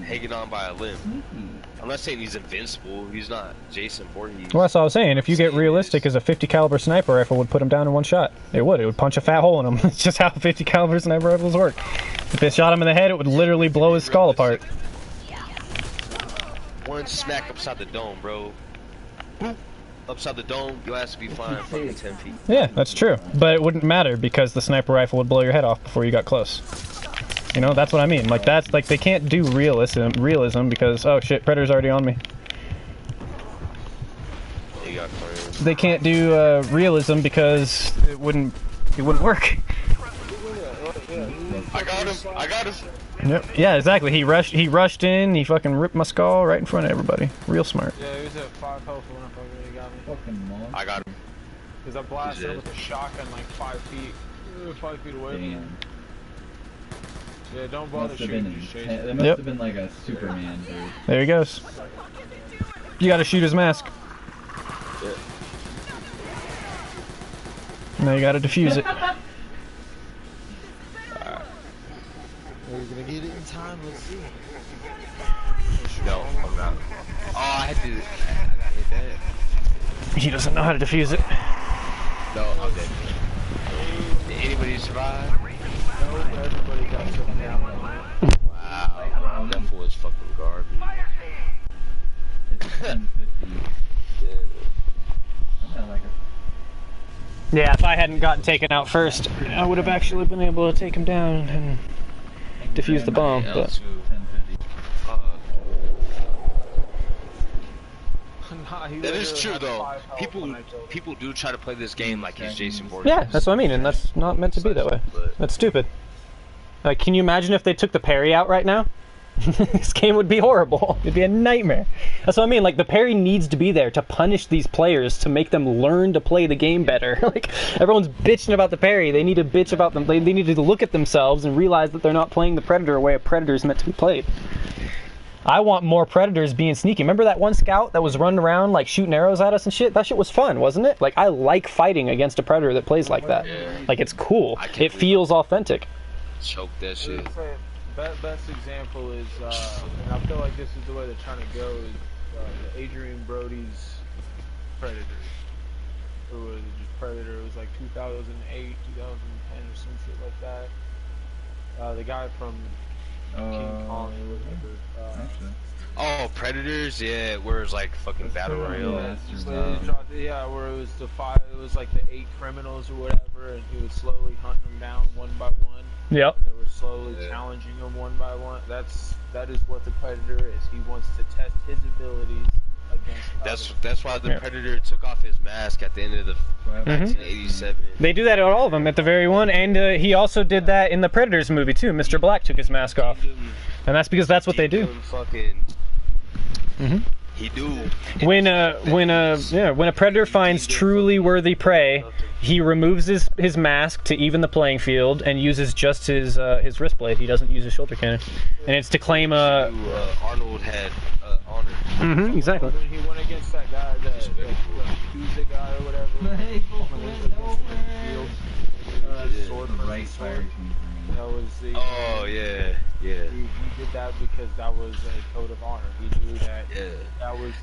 Hanging on by a limb. I'm not saying he's invincible. He's not Jason Voorhees. Well, that's all I was saying. If you get realistic, as a 50 caliber sniper rifle would put him down in one shot. It would. It would punch a fat hole in him. It's just how 50 caliber sniper rifles work. If it shot him in the head, it would literally blow his skull apart. One smack upside the dome, bro. Boop. Upside the dome, your ass would be flying fucking 10 feet. Yeah, that's true. But it wouldn't matter because the sniper rifle would blow your head off before you got close. You know, that's what I mean. Like, that's like, they can't do realism because, oh shit, Predator's already on me. They can't do realism because it wouldn't work. I got him. Yep. Yeah, exactly. He rushed in, he fucking ripped my skull right in front of everybody. Real smart. Yeah, he was at 5 health when I fucking got me. Fucking mom. I got him. Because I blasted him with a shotgun like 5 feet. 5 feet away. Damn. Yeah, don't bother shooting. That must have been like a Superman dude. There he goes. You gotta shoot his mask. Yeah. Now you gotta defuse it. Are you gonna get it in time? Let's see. No, I'm not. Oh, I had to hit that. He doesn't know how to defuse it. No, I'm dead. Did anybody survive? No, everybody got taken down. Wow, that fool is fucking garbage. It's 1050. Yeah, if I hadn't gotten taken out first, I would have actually been able to take him down and defuse the bomb. But that is true though. People do try to play this game like he's Jason Voorhees. yeah, that's what I mean, and that's not meant to be that way. That's stupid. Like, can you imagine if they took the parry out right now? This game would be horrible. It'd be a nightmare. That's what I mean. Like, the parry needs to be there to punish these players, to make them learn to play the game better. Like, everyone's bitching about the parry. They need to bitch about them. They need to look at themselves and realize that they're not playing the Predator the way a Predator is meant to be played. I want more Predators being sneaky. Remember that one scout that was running around, like, shooting arrows at us and shit? That shit was fun, wasn't it? Like, I like fighting against a Predator that plays like that. Like, it's cool. It feels authentic. Choke that shit. Best example is, and I feel like this is the way they're trying to go, is Adrian Brody's Predator. It was just Predator. It was like 2008, 2010 or some shit like that. The guy from King Kong or whatever. Oh, Predators, yeah, where it's like fucking battle royale. Yeah, where it was it was like the 8 criminals or whatever, and he was slowly hunting them down one by one. Yep. And they were slowly challenging them one by one. That is what the Predator is. He wants to test his abilities against That's why the Predator took off his mask at the end of the 1987. They do that at all of them at the very one, and he also did that in the Predators movie too. Mr. Black took his mask off, and that's because that's what they do. He do. When a predator finds truly worthy prey, he removes his mask to even the playing field and uses just his wrist blade. He doesn't use his shoulder cannon, and it's to claim Arnold had honor. Exactly. When he went against that guy, the Yakuza guy or whatever, when he was against him in the field, sword from the sword. That was the. Oh yeah. He did that because that was a code of honor. He knew that. Yeah. That was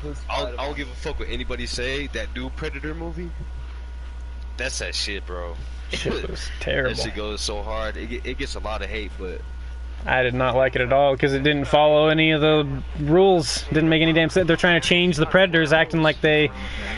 his. I don't give a fuck what anybody say. That new Predator movie. That's that shit, bro. Shit was terrible. That shit goes so hard. It gets a lot of hate, but I did not like it at all because it didn't follow any of the rules. Didn't make any damn sense. They're trying to change the Predators, acting like they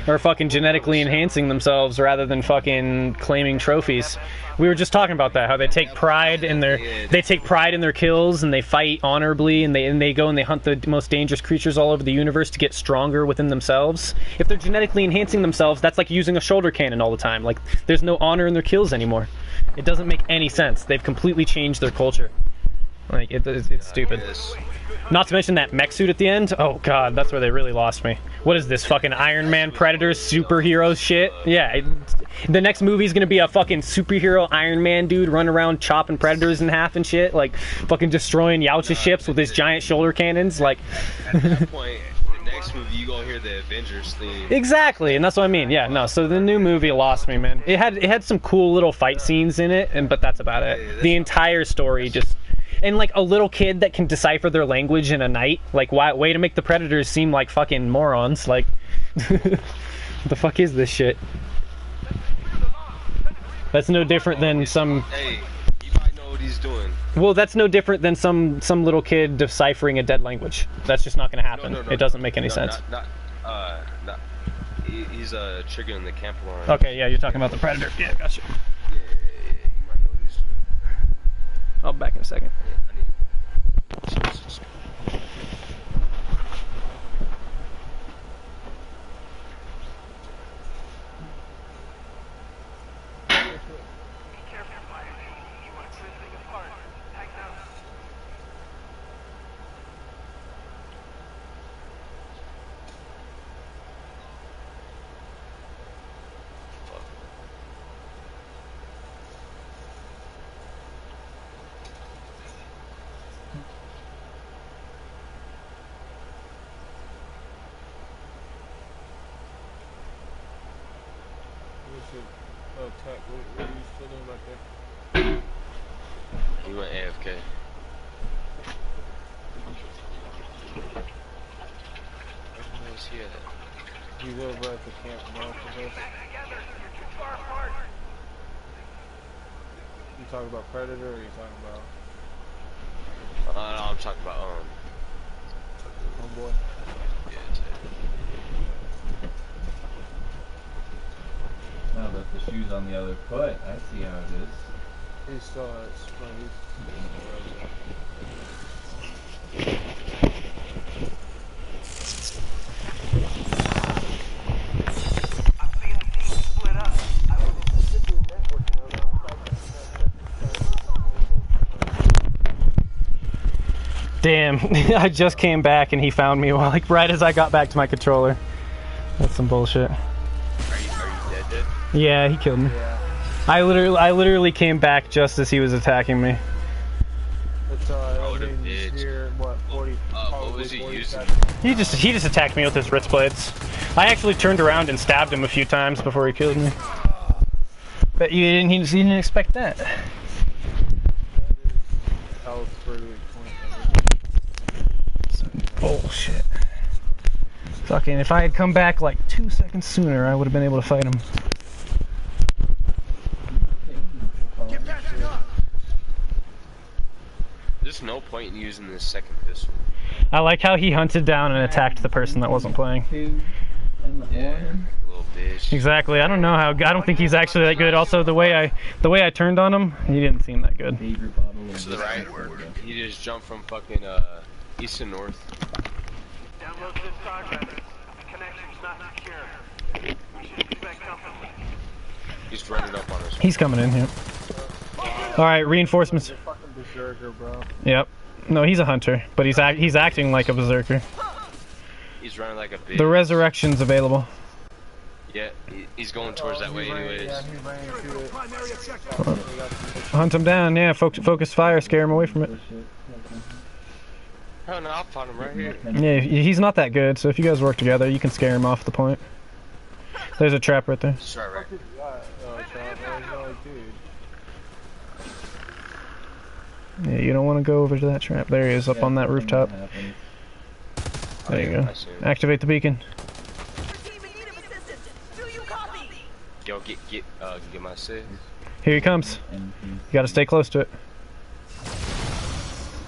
are fucking genetically enhancing themselves rather than fucking claiming trophies. We were just talking about that, how they take pride in their kills and they fight honorably and they go and they hunt the most dangerous creatures all over the universe to get stronger within themselves. If they're genetically enhancing themselves, that's like using a shoulder cannon all the time. Like, there's no honor in their kills anymore. It doesn't make any sense. They've completely changed their culture. Like, it's stupid. Not to mention that mech suit at the end. Oh god, that's where they really lost me. What is this, fucking Iron Man Predator superhero shit? Yeah, the next movie's gonna be a fucking superhero Iron Man dude running around chopping Predators in half and shit, like fucking destroying Yautja ships with his giant shoulder cannons. Like, at that point, the next movie you gonna hear the Avengers theme. Exactly, and that's what I mean. Yeah, no. So the new movie lost me, man. It had some cool little fight scenes in it, but that's about it. The entire story just. And like a little kid that can decipher their language in a night, like way to make the Predators seem like fucking morons. Like, what the fuck is this shit? That's no different than some. Hey, you might know what he's doing. Well, that's no different than some little kid deciphering a dead language. That's just not going to happen. It doesn't make any sense. He's triggering the camp alarm. Okay, yeah, you're talking about the Predator. Yeah, gotcha. Yeah, you might know what he's doing. I'll be back in a second. Oh, Tech, what are you still doing back there? He went AFK. Where is he at? He's over at the camp north of us. You talking about Predator or are you talking about? No, I'm talking about Homeboy. Yeah, it's Now that the shoe's on the other foot, I see how it is. He's still at Spring. Damn, I just came back and he found me while, like, right as I got back to my controller. That's some bullshit. Are you dead? Yeah, he killed me. Yeah. I literally came back just as he was attacking me. It's Oh, I the mean, bitch. here, what, 40, What was he 40 using? seconds. He just attacked me with his wrist blades. I actually turned around and stabbed him a few times before he killed me. But you didn't expect that. Health for the Bullshit. Fucking, if I had come back like 2 seconds sooner, I would have been able to fight him. There's no point in using this second pistol. I like how he hunted down and attacked the person that wasn't playing. Yeah, little bitch. Exactly. I don't know how. I don't think he's actually that good. Also, the way I turned on him, he didn't seem that good. To the right. He just jumped from fucking east to north. Download this progress. The connection's not secure. We should expect company. He's running up on us. He's coming in here. All right, reinforcements. fucking berserker, bro. Yep. No, he's a hunter, but he's acting like a berserker. He's running like a bitch. The resurrection's available. Yeah, he's going towards that way anyways. Yeah, he ran into it. Hunt him down. Yeah, focus fire, scare him away from it. Oh no, I'll find him right here. Yeah, he's not that good. So if you guys work together, you can scare him off the point. There's a trap right there. Just right. Yeah, you don't want to go over to that trap. There he is, up on that rooftop. There you go. Activate the beacon. Yo, get my six. Here he comes. You gotta stay close to it.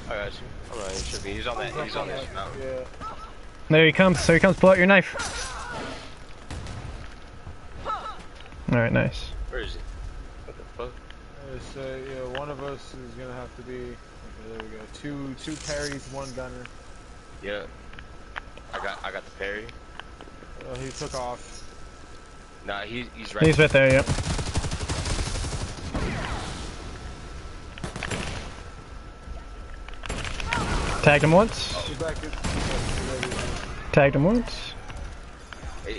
I got you. I'm not even tripping. He's on that mountain. Yeah. There he comes. There he comes. Pull out your knife. Alright, nice. Where is he? What the fuck? So yeah, one of us is gonna have to be. Okay, there we go. Two parries, one gunner. Yeah. I got the parry. He took off. Nah, he's right. He's right there. Yep. Tagged him once. Tagged him once.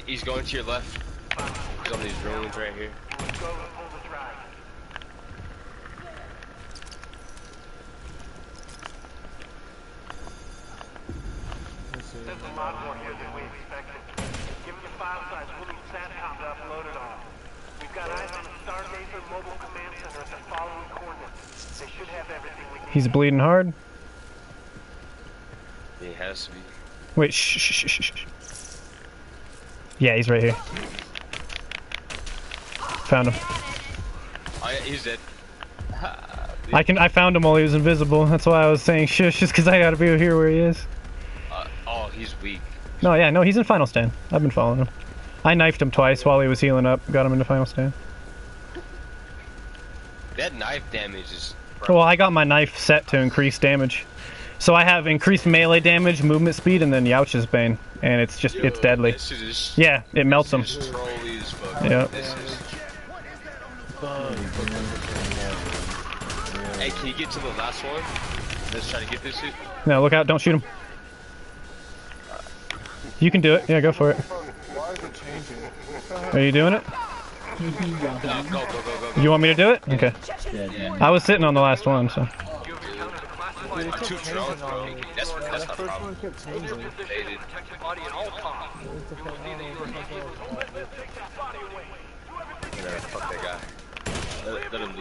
He's going to your left. He's on these ruins right here. There's a lot more here than we expected. Given the file size, we'll need SATCOM to upload it all. We've got eyes on the Stargazer Mobile Command Center at the following coordinates. They should have everything we need. He's bleeding hard. He has to be. Wait, shh. Yeah, he's right here. Found him. Oh yeah, he's dead. I found him while he was invisible. That's why I was saying shush, just because I gotta be here where he is. Oh, he's weak. No, he's in final stand. I've been following him. I knifed him twice while he was healing up. Got him into final stand. That knife damage is. Well, I got my knife set to increase damage. So I have increased melee damage, movement speed, and then Youch's Bane. And it's just, it's deadly. Yeah, it melts him. Yeah. Hey, can you get to the last one? Let's try to get this shit. No, look out, don't shoot him. You can do it. Yeah, go for it. Are you doing it? Go. You want me to do it? Okay. I was sitting on the last one, so. Two drones, bro. That's not a problem.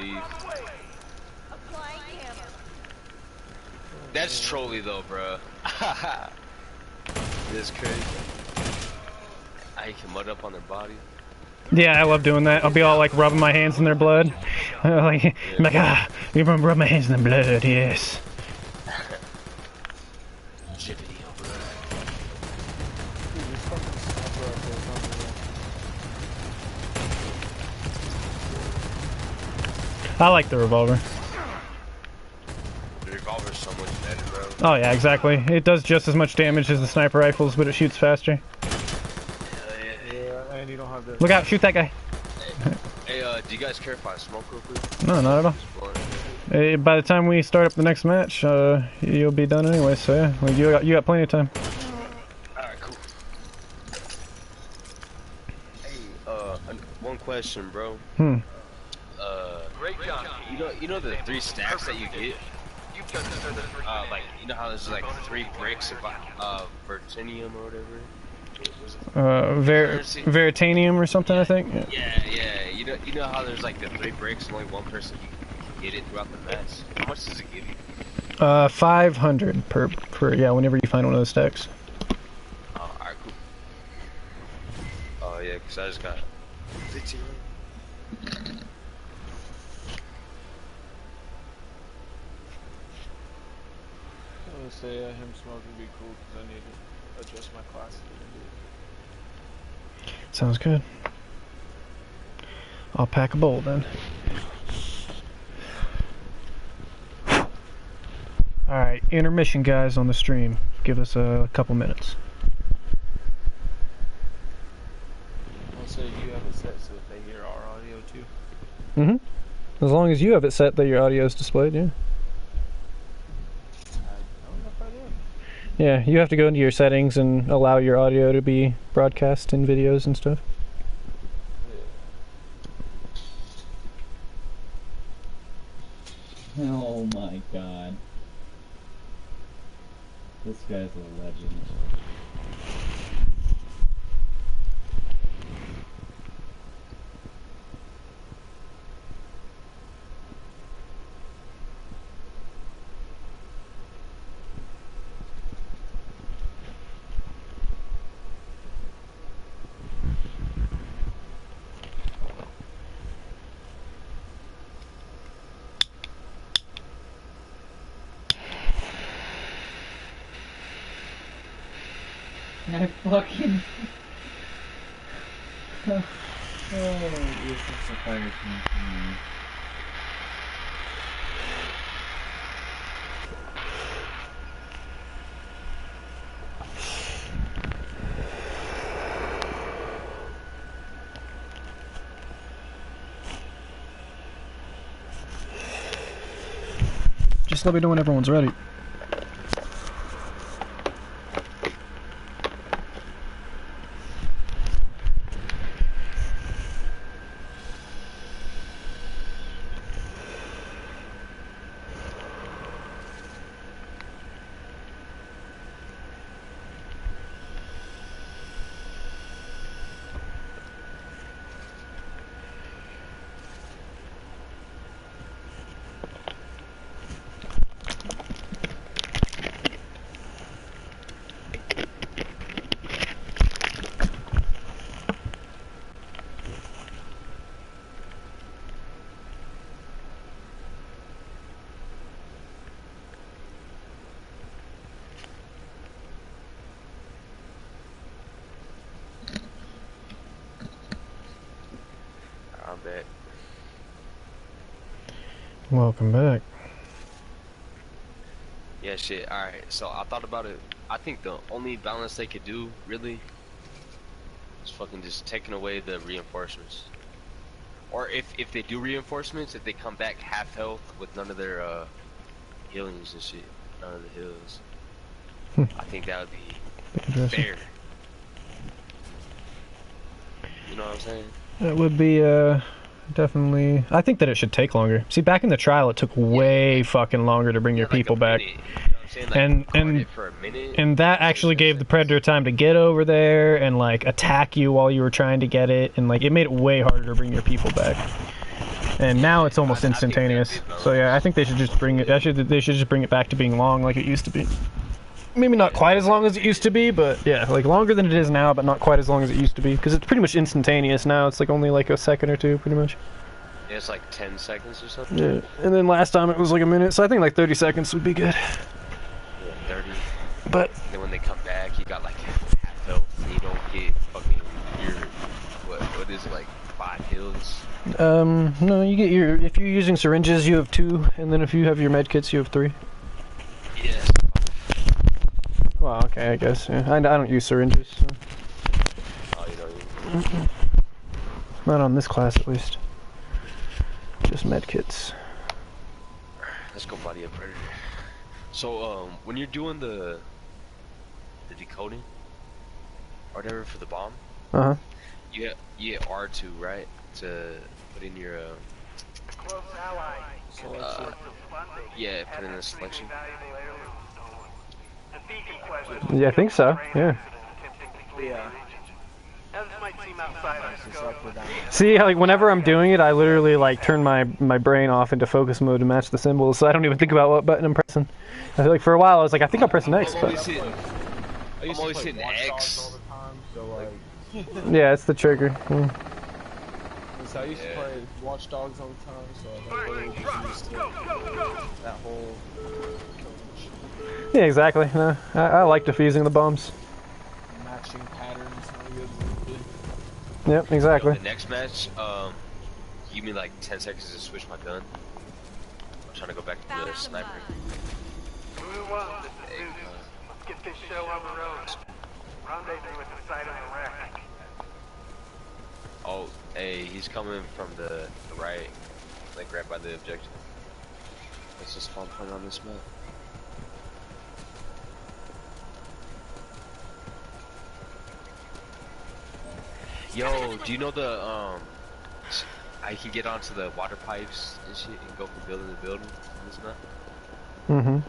leave. That's trolly though, bro. This crazy. I can mud up on their body. Yeah, I love doing that. I'll be all like rubbing my hands in their blood. Like, you rub my hands in their blood, yes. I like the revolver. The revolver's so much better, bro. Oh yeah, exactly. It does just as much damage as the sniper rifles, but it shoots faster. Yeah, and you don't have the... Look out, shoot that guy. Hey, do you guys care if I smoke real quick? No, not at all. By the time we start up the next match, you'll be done anyway, so yeah, like, you got plenty of time. Alright, cool. Hey, one question, bro. You know the 3 stacks that you get? Like, you know how there's like 3 bricks of Vertinium or whatever? Veritanium or something, I think. Yeah. You know how there's like the 3 bricks and only one person can get it throughout the match? How much does it give you? 500 per yeah, whenever you find one of those stacks. Oh, alright, cool. Oh yeah, cause I just got 15. I would say him smoking would be cool because I need to adjust my class. Sounds good. I'll pack a bowl then. Alright, intermission guys on the stream. Give us a couple minutes. I'll say you have it set so that they hear our audio too. Mm-hmm. As long as you have it set that your audio is displayed, yeah. Yeah, you have to go into your settings and allow your audio to be broadcast in videos and stuff. Oh my god. This guy's a legend. I fucking... oh, you're such a fire team. Just let me know when everyone's ready. I'm back. Welcome back. Yeah, shit. Alright, so I thought about it. I think the only balance they could do, really, is fucking just taking away the reinforcements. Or if they do reinforcements, if they come back half health with none of their healings and shit. None of the heals. I think that would be fair. You know what I'm saying? It would be definitely. I think that it should take longer. See, back in the trial, it took way fucking longer to bring your people back. You know what I'm saying? Like, for a minute. And that actually gave the Predator time to get over there and like attack you while you were trying to get it, and like it made it way harder to bring your people back. and now it's almost instantaneous. So yeah, I think they should just bring it. They should just bring it back to being long like it used to be. Maybe not quite as long as it used to be, but yeah, like longer than it is now, but not quite as long as it used to be. Because it's pretty much instantaneous now. It's like only like a second or two, pretty much. Yeah, it's like 10 seconds or something. Yeah, and then last time it was like a minute, so I think like 30 seconds would be good. Yeah, 30. But and then when they come back, you got like half health, and you don't get fucking your what is it, like 5 heals? No, you get your, if you're using syringes, you have 2, and then if you have your med kits, you have 3. Yes. Well, okay, I guess. Yeah. I don't use syringes. So. Oh, you don't use Not on this class, at least. Just med kits. Let's go body up predator. So, when you're doing the decoding or whatever for the bomb, you hit R2, right, to put in your Close ally. yeah, put in the selection. Yeah, I think so. Yeah. Yeah. Now, this might seem outside our scope. See, like whenever I'm doing it, I literally like turn my brain off into focus mode to match the symbols, so I don't even think about what button I'm pressing. I feel like for a while I was like, I think I'm pressing X, but I'm always hitting X. All the time, so like. yeah, it's the trigger. Yeah. So I used to play Watch Dogs all the time, so I was like, used to that whole. Yeah, exactly. No, I like defusing the bombs. Matching patterns. Yep, exactly. Yo, the next match, give me like 10 seconds to switch my gun. I'm trying to go back to the sniper. Move on, this is Zeus. Let's get this show on the road. Rendezvous at the site of the wreck. Oh, hey, he's coming from the right, like right by the objective. What's the spawn point on this map? Yo, do you know the I can get onto the water pipes and shit and go from building to building on this map? Mm-hmm.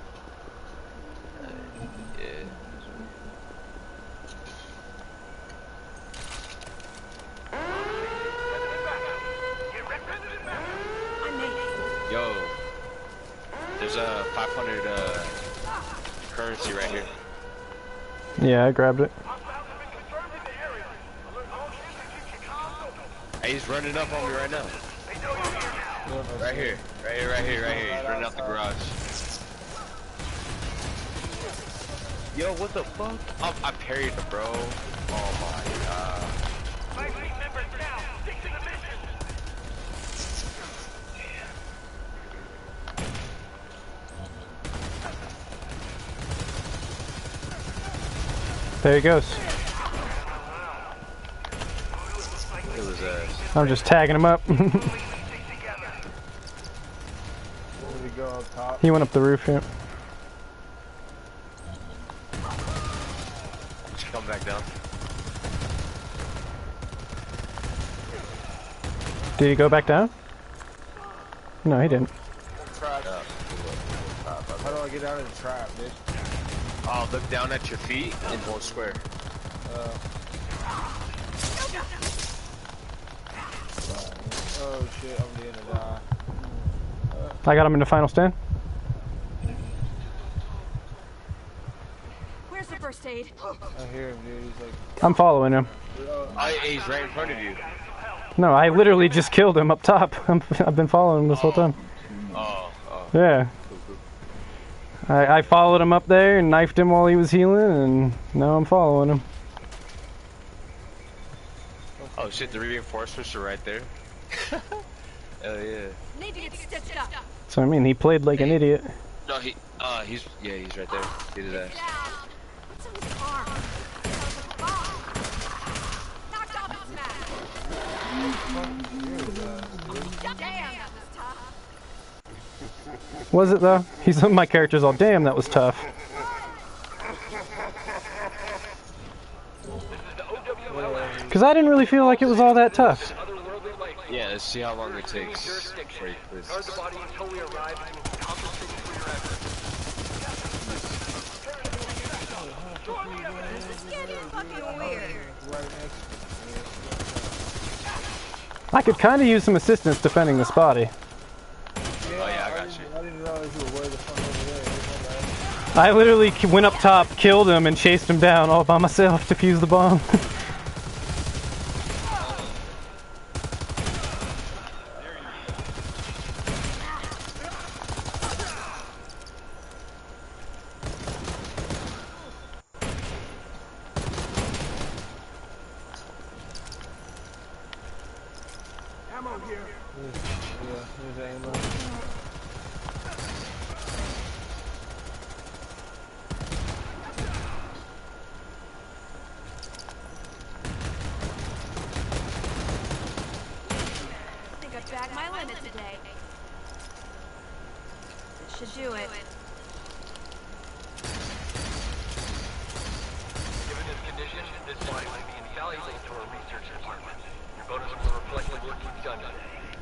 Yeah. Yo, there's a 500 currency right here. Yeah, I grabbed it. Hey, he's running up on me right now. Right here. Right here, right here, right here. He's running out the garage. Yo, what the fuck? I parried him, bro. Oh my god. There he goes. It was I'm just tagging him up. Where did he go up top? He went up the roof, yeah. come back down. Did he go back down? No, he didn't. Trap. How do I get out of the trap, bitch? Oh, look down at your feet and hold square. Oh shit, I'm gonna die. I got him in the final stand. Where's the first aid? I hear him, dude. He's like, I'm following him. He's right in front of you. No, I literally just killed him up top. I've been following him this whole time. Yeah. I followed him up there and knifed him while he was healing, and now I'm following him. Oh shit, the reinforcements are right there. Hell yeah. Need to get stitched up. So I mean, he played like an idiot. No, he's right there. Get his ass. What's in his arm? Sounds like a bomb. Knocked off his mask. Damn, that was tough. Was it though? My character's all, damn, that was tough. Because I didn't really feel like it was all that tough. Yeah, let's see how long it takes before he quits. Guard the body until we arrive and you will compensate for your efforts. This kid is fucking weird. right next to me. I could kind of use some assistance defending the spotty. Oh yeah, I got you. I didn't realize you were way the fuck over there. I literally went up top, killed him, and chased him down all by myself to fuse the bomb.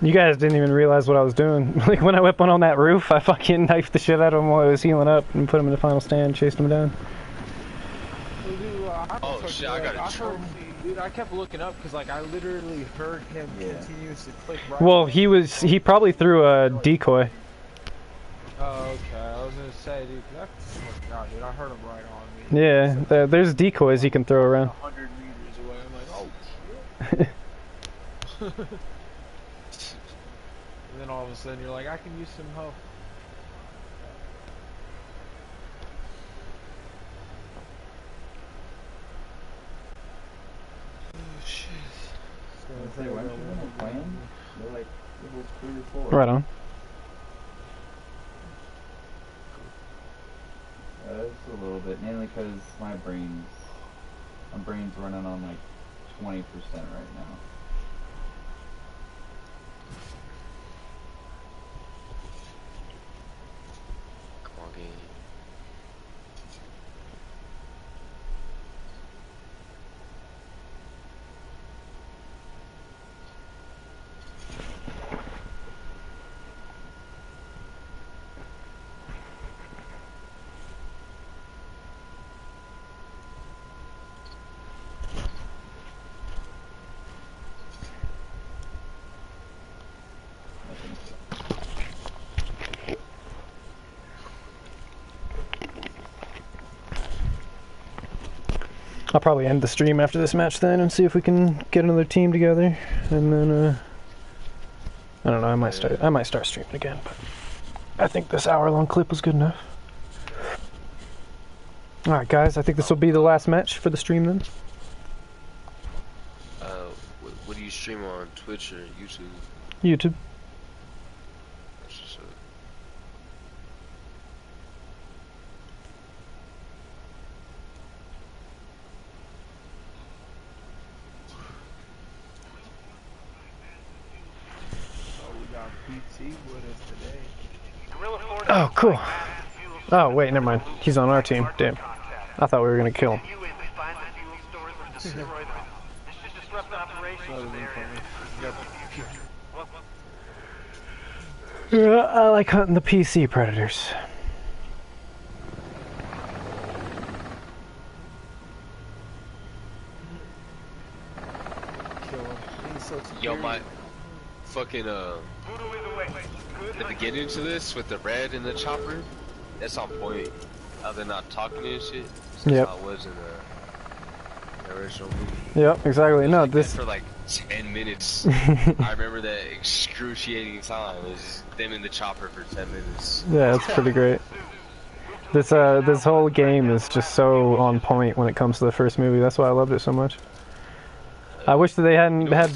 You guys didn't even realize what I was doing. Like when I went on that roof, I fucking knifed the shit out of him while I was healing up and put him in the final stand, chased him down. Oh shit, I got a trophy. Dude, I kept looking up because like I literally heard him continuously click right. Well, he probably threw a decoy. Oh, okay. I was gonna say, dude, dude, I heard him right on me. Yeah, there's decoys you can throw around. 100 meters away. I'm like, oh shit. And then all of a sudden you're like, I can use some help. Oh shit. Right on. Just a little bit, mainly because my brain's running on like 20% right now. I'll probably end the stream after this match then and see if we can get another team together, and then I don't know, I might start streaming again, but I think this hour-long clip was good enough. Alright guys, I think this will be the last match for the stream then. What do you stream on, Twitch or YouTube? YouTube. Oh, cool. Oh, wait, never mind. He's on our team. Damn. I thought we were gonna kill him. Yeah, I like hunting the PC predators. Yo, my fucking the beginning to this with the red and the chopper, that's on point. How they're not talking and shit. That's how it was in the original movie. Yep, exactly. No, like this for like 10 minutes. I remember that excruciating time. It was them in the chopper for 10 minutes. Yeah, it's pretty great. This whole game is just so on point when it comes to the first movie. That's why I loved it so much. I wish that they hadn't had.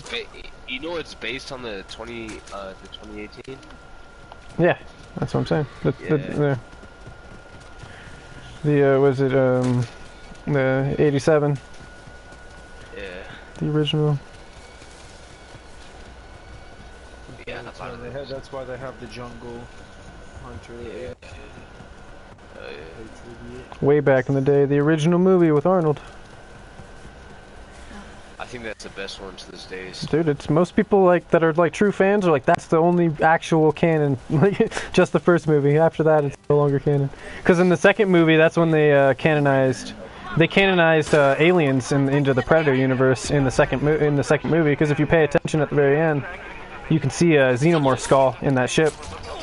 You know it's based on the 2018. Yeah, that's what I'm saying. Was it the 87? Yeah. The original. Yeah, that's why they have the jungle hunter. Yeah. Way back in the day, the original movie with Arnold. I think that's the best one to this day. Dude, it's most people like that are like true fans are like that's the only actual canon, like just the first movie. After that, it's no longer canon. Because in the second movie, that's when they canonized they canonized aliens into the Predator universe in the second movie. Because if you pay attention at the very end, you can see a xenomorph skull in that ship.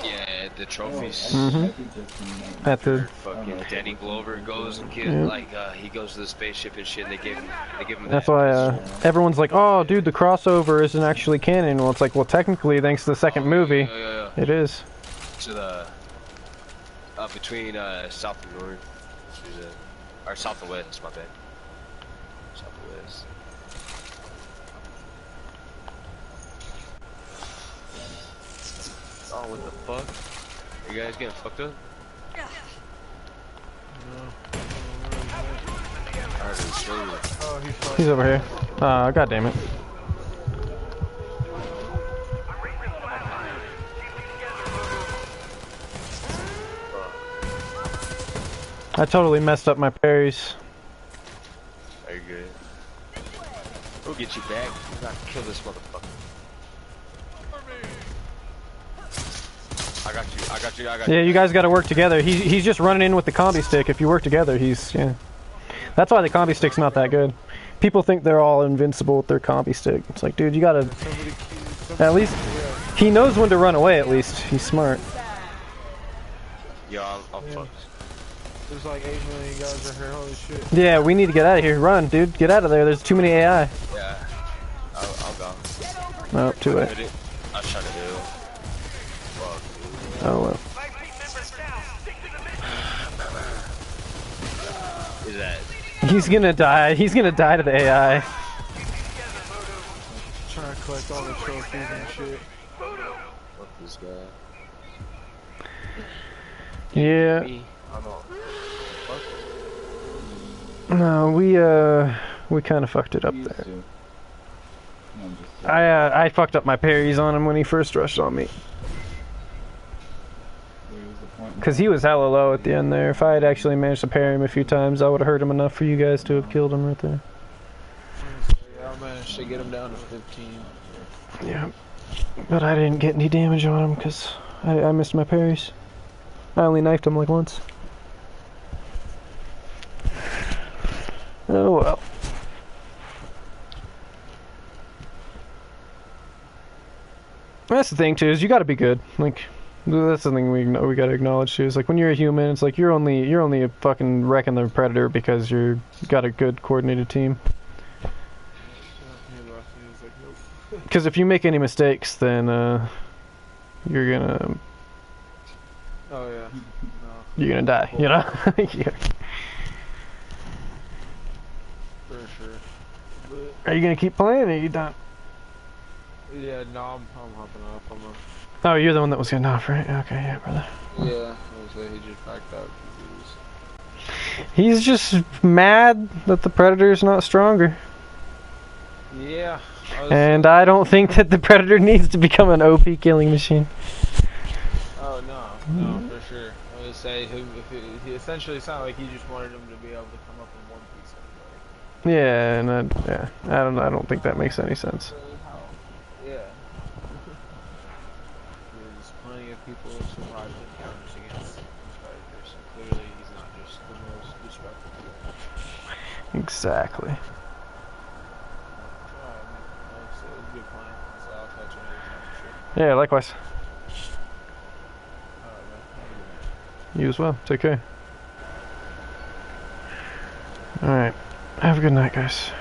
Yeah, the trophies. At the fucking Danny Glover goes and kills, he goes to the spaceship and shit. And they give him. That's why everyone's like, "Oh, dude, the crossover isn't actually canon." Well, it's like, well, technically, thanks to the second movie, it is. To the between south and north, or south and west. My bad. South and west. Oh, what the fuck? You guys getting fucked up? He's over here. God damn it. I totally messed up my parries. Are you good? We'll get you back. We gotta kill this motherfucker. I got you. Yeah, you guys gotta work together. He's just running in with the combi stick. If you work together, yeah. That's why the combi stick's not that good. People think they're all invincible with their combi stick. It's like, dude, you gotta... At least... He knows when to run away, at least. He's smart. Yo, I'm fucked. There's like 8 million guys right here, holy shit. Yeah, we need to get out of here. Run, dude. Get out of there. There's too many AI. Yeah. I'll go. No, too late. I shot it, dude. Oh, well. Is that... He's gonna die. He's gonna die to the AI. Trying to collect all the trophies and shit. Fuck this guy. Yeah. No, we kind of fucked it up there. I fucked up my parries on him when he first rushed on me. Because he was hella low at the end there. If I had actually managed to parry him a few times, I would have hurt him enough for you guys to have killed him right there. Yeah, I managed to get him down to 15. Yeah. But I didn't get any damage on him because I missed my parries. I only knifed him like once. Oh well. That's the thing too, is you gotta be good. Like, that's the thing we gotta acknowledge too. Is like when you're a human, it's like you're only fucking wrecking the Predator because you got a good coordinated team. Because if you make any mistakes, then you're gonna. Oh yeah. No. You're gonna die. You know. Yeah. For sure. Are you gonna keep playing, or are you done? Yeah, no, I'm hopping off. Oh, you're the one that was getting off, right? Okay, yeah, brother. Yeah, I was like, he just backed out. He's just mad that the Predator's not stronger. Yeah. And I don't think that the Predator needs to become an OP killing machine. Oh no, for sure. I would say he essentially sounded like he just wanted him to be able to come up in one piece. Yeah, and I don't think that makes any sense. Yeah. There's plenty of people survived encounters against Predators. Clearly, he's not just the most disrespectful. Exactly. Yeah, likewise. You as well. Take care. Alright. Have a good night, guys.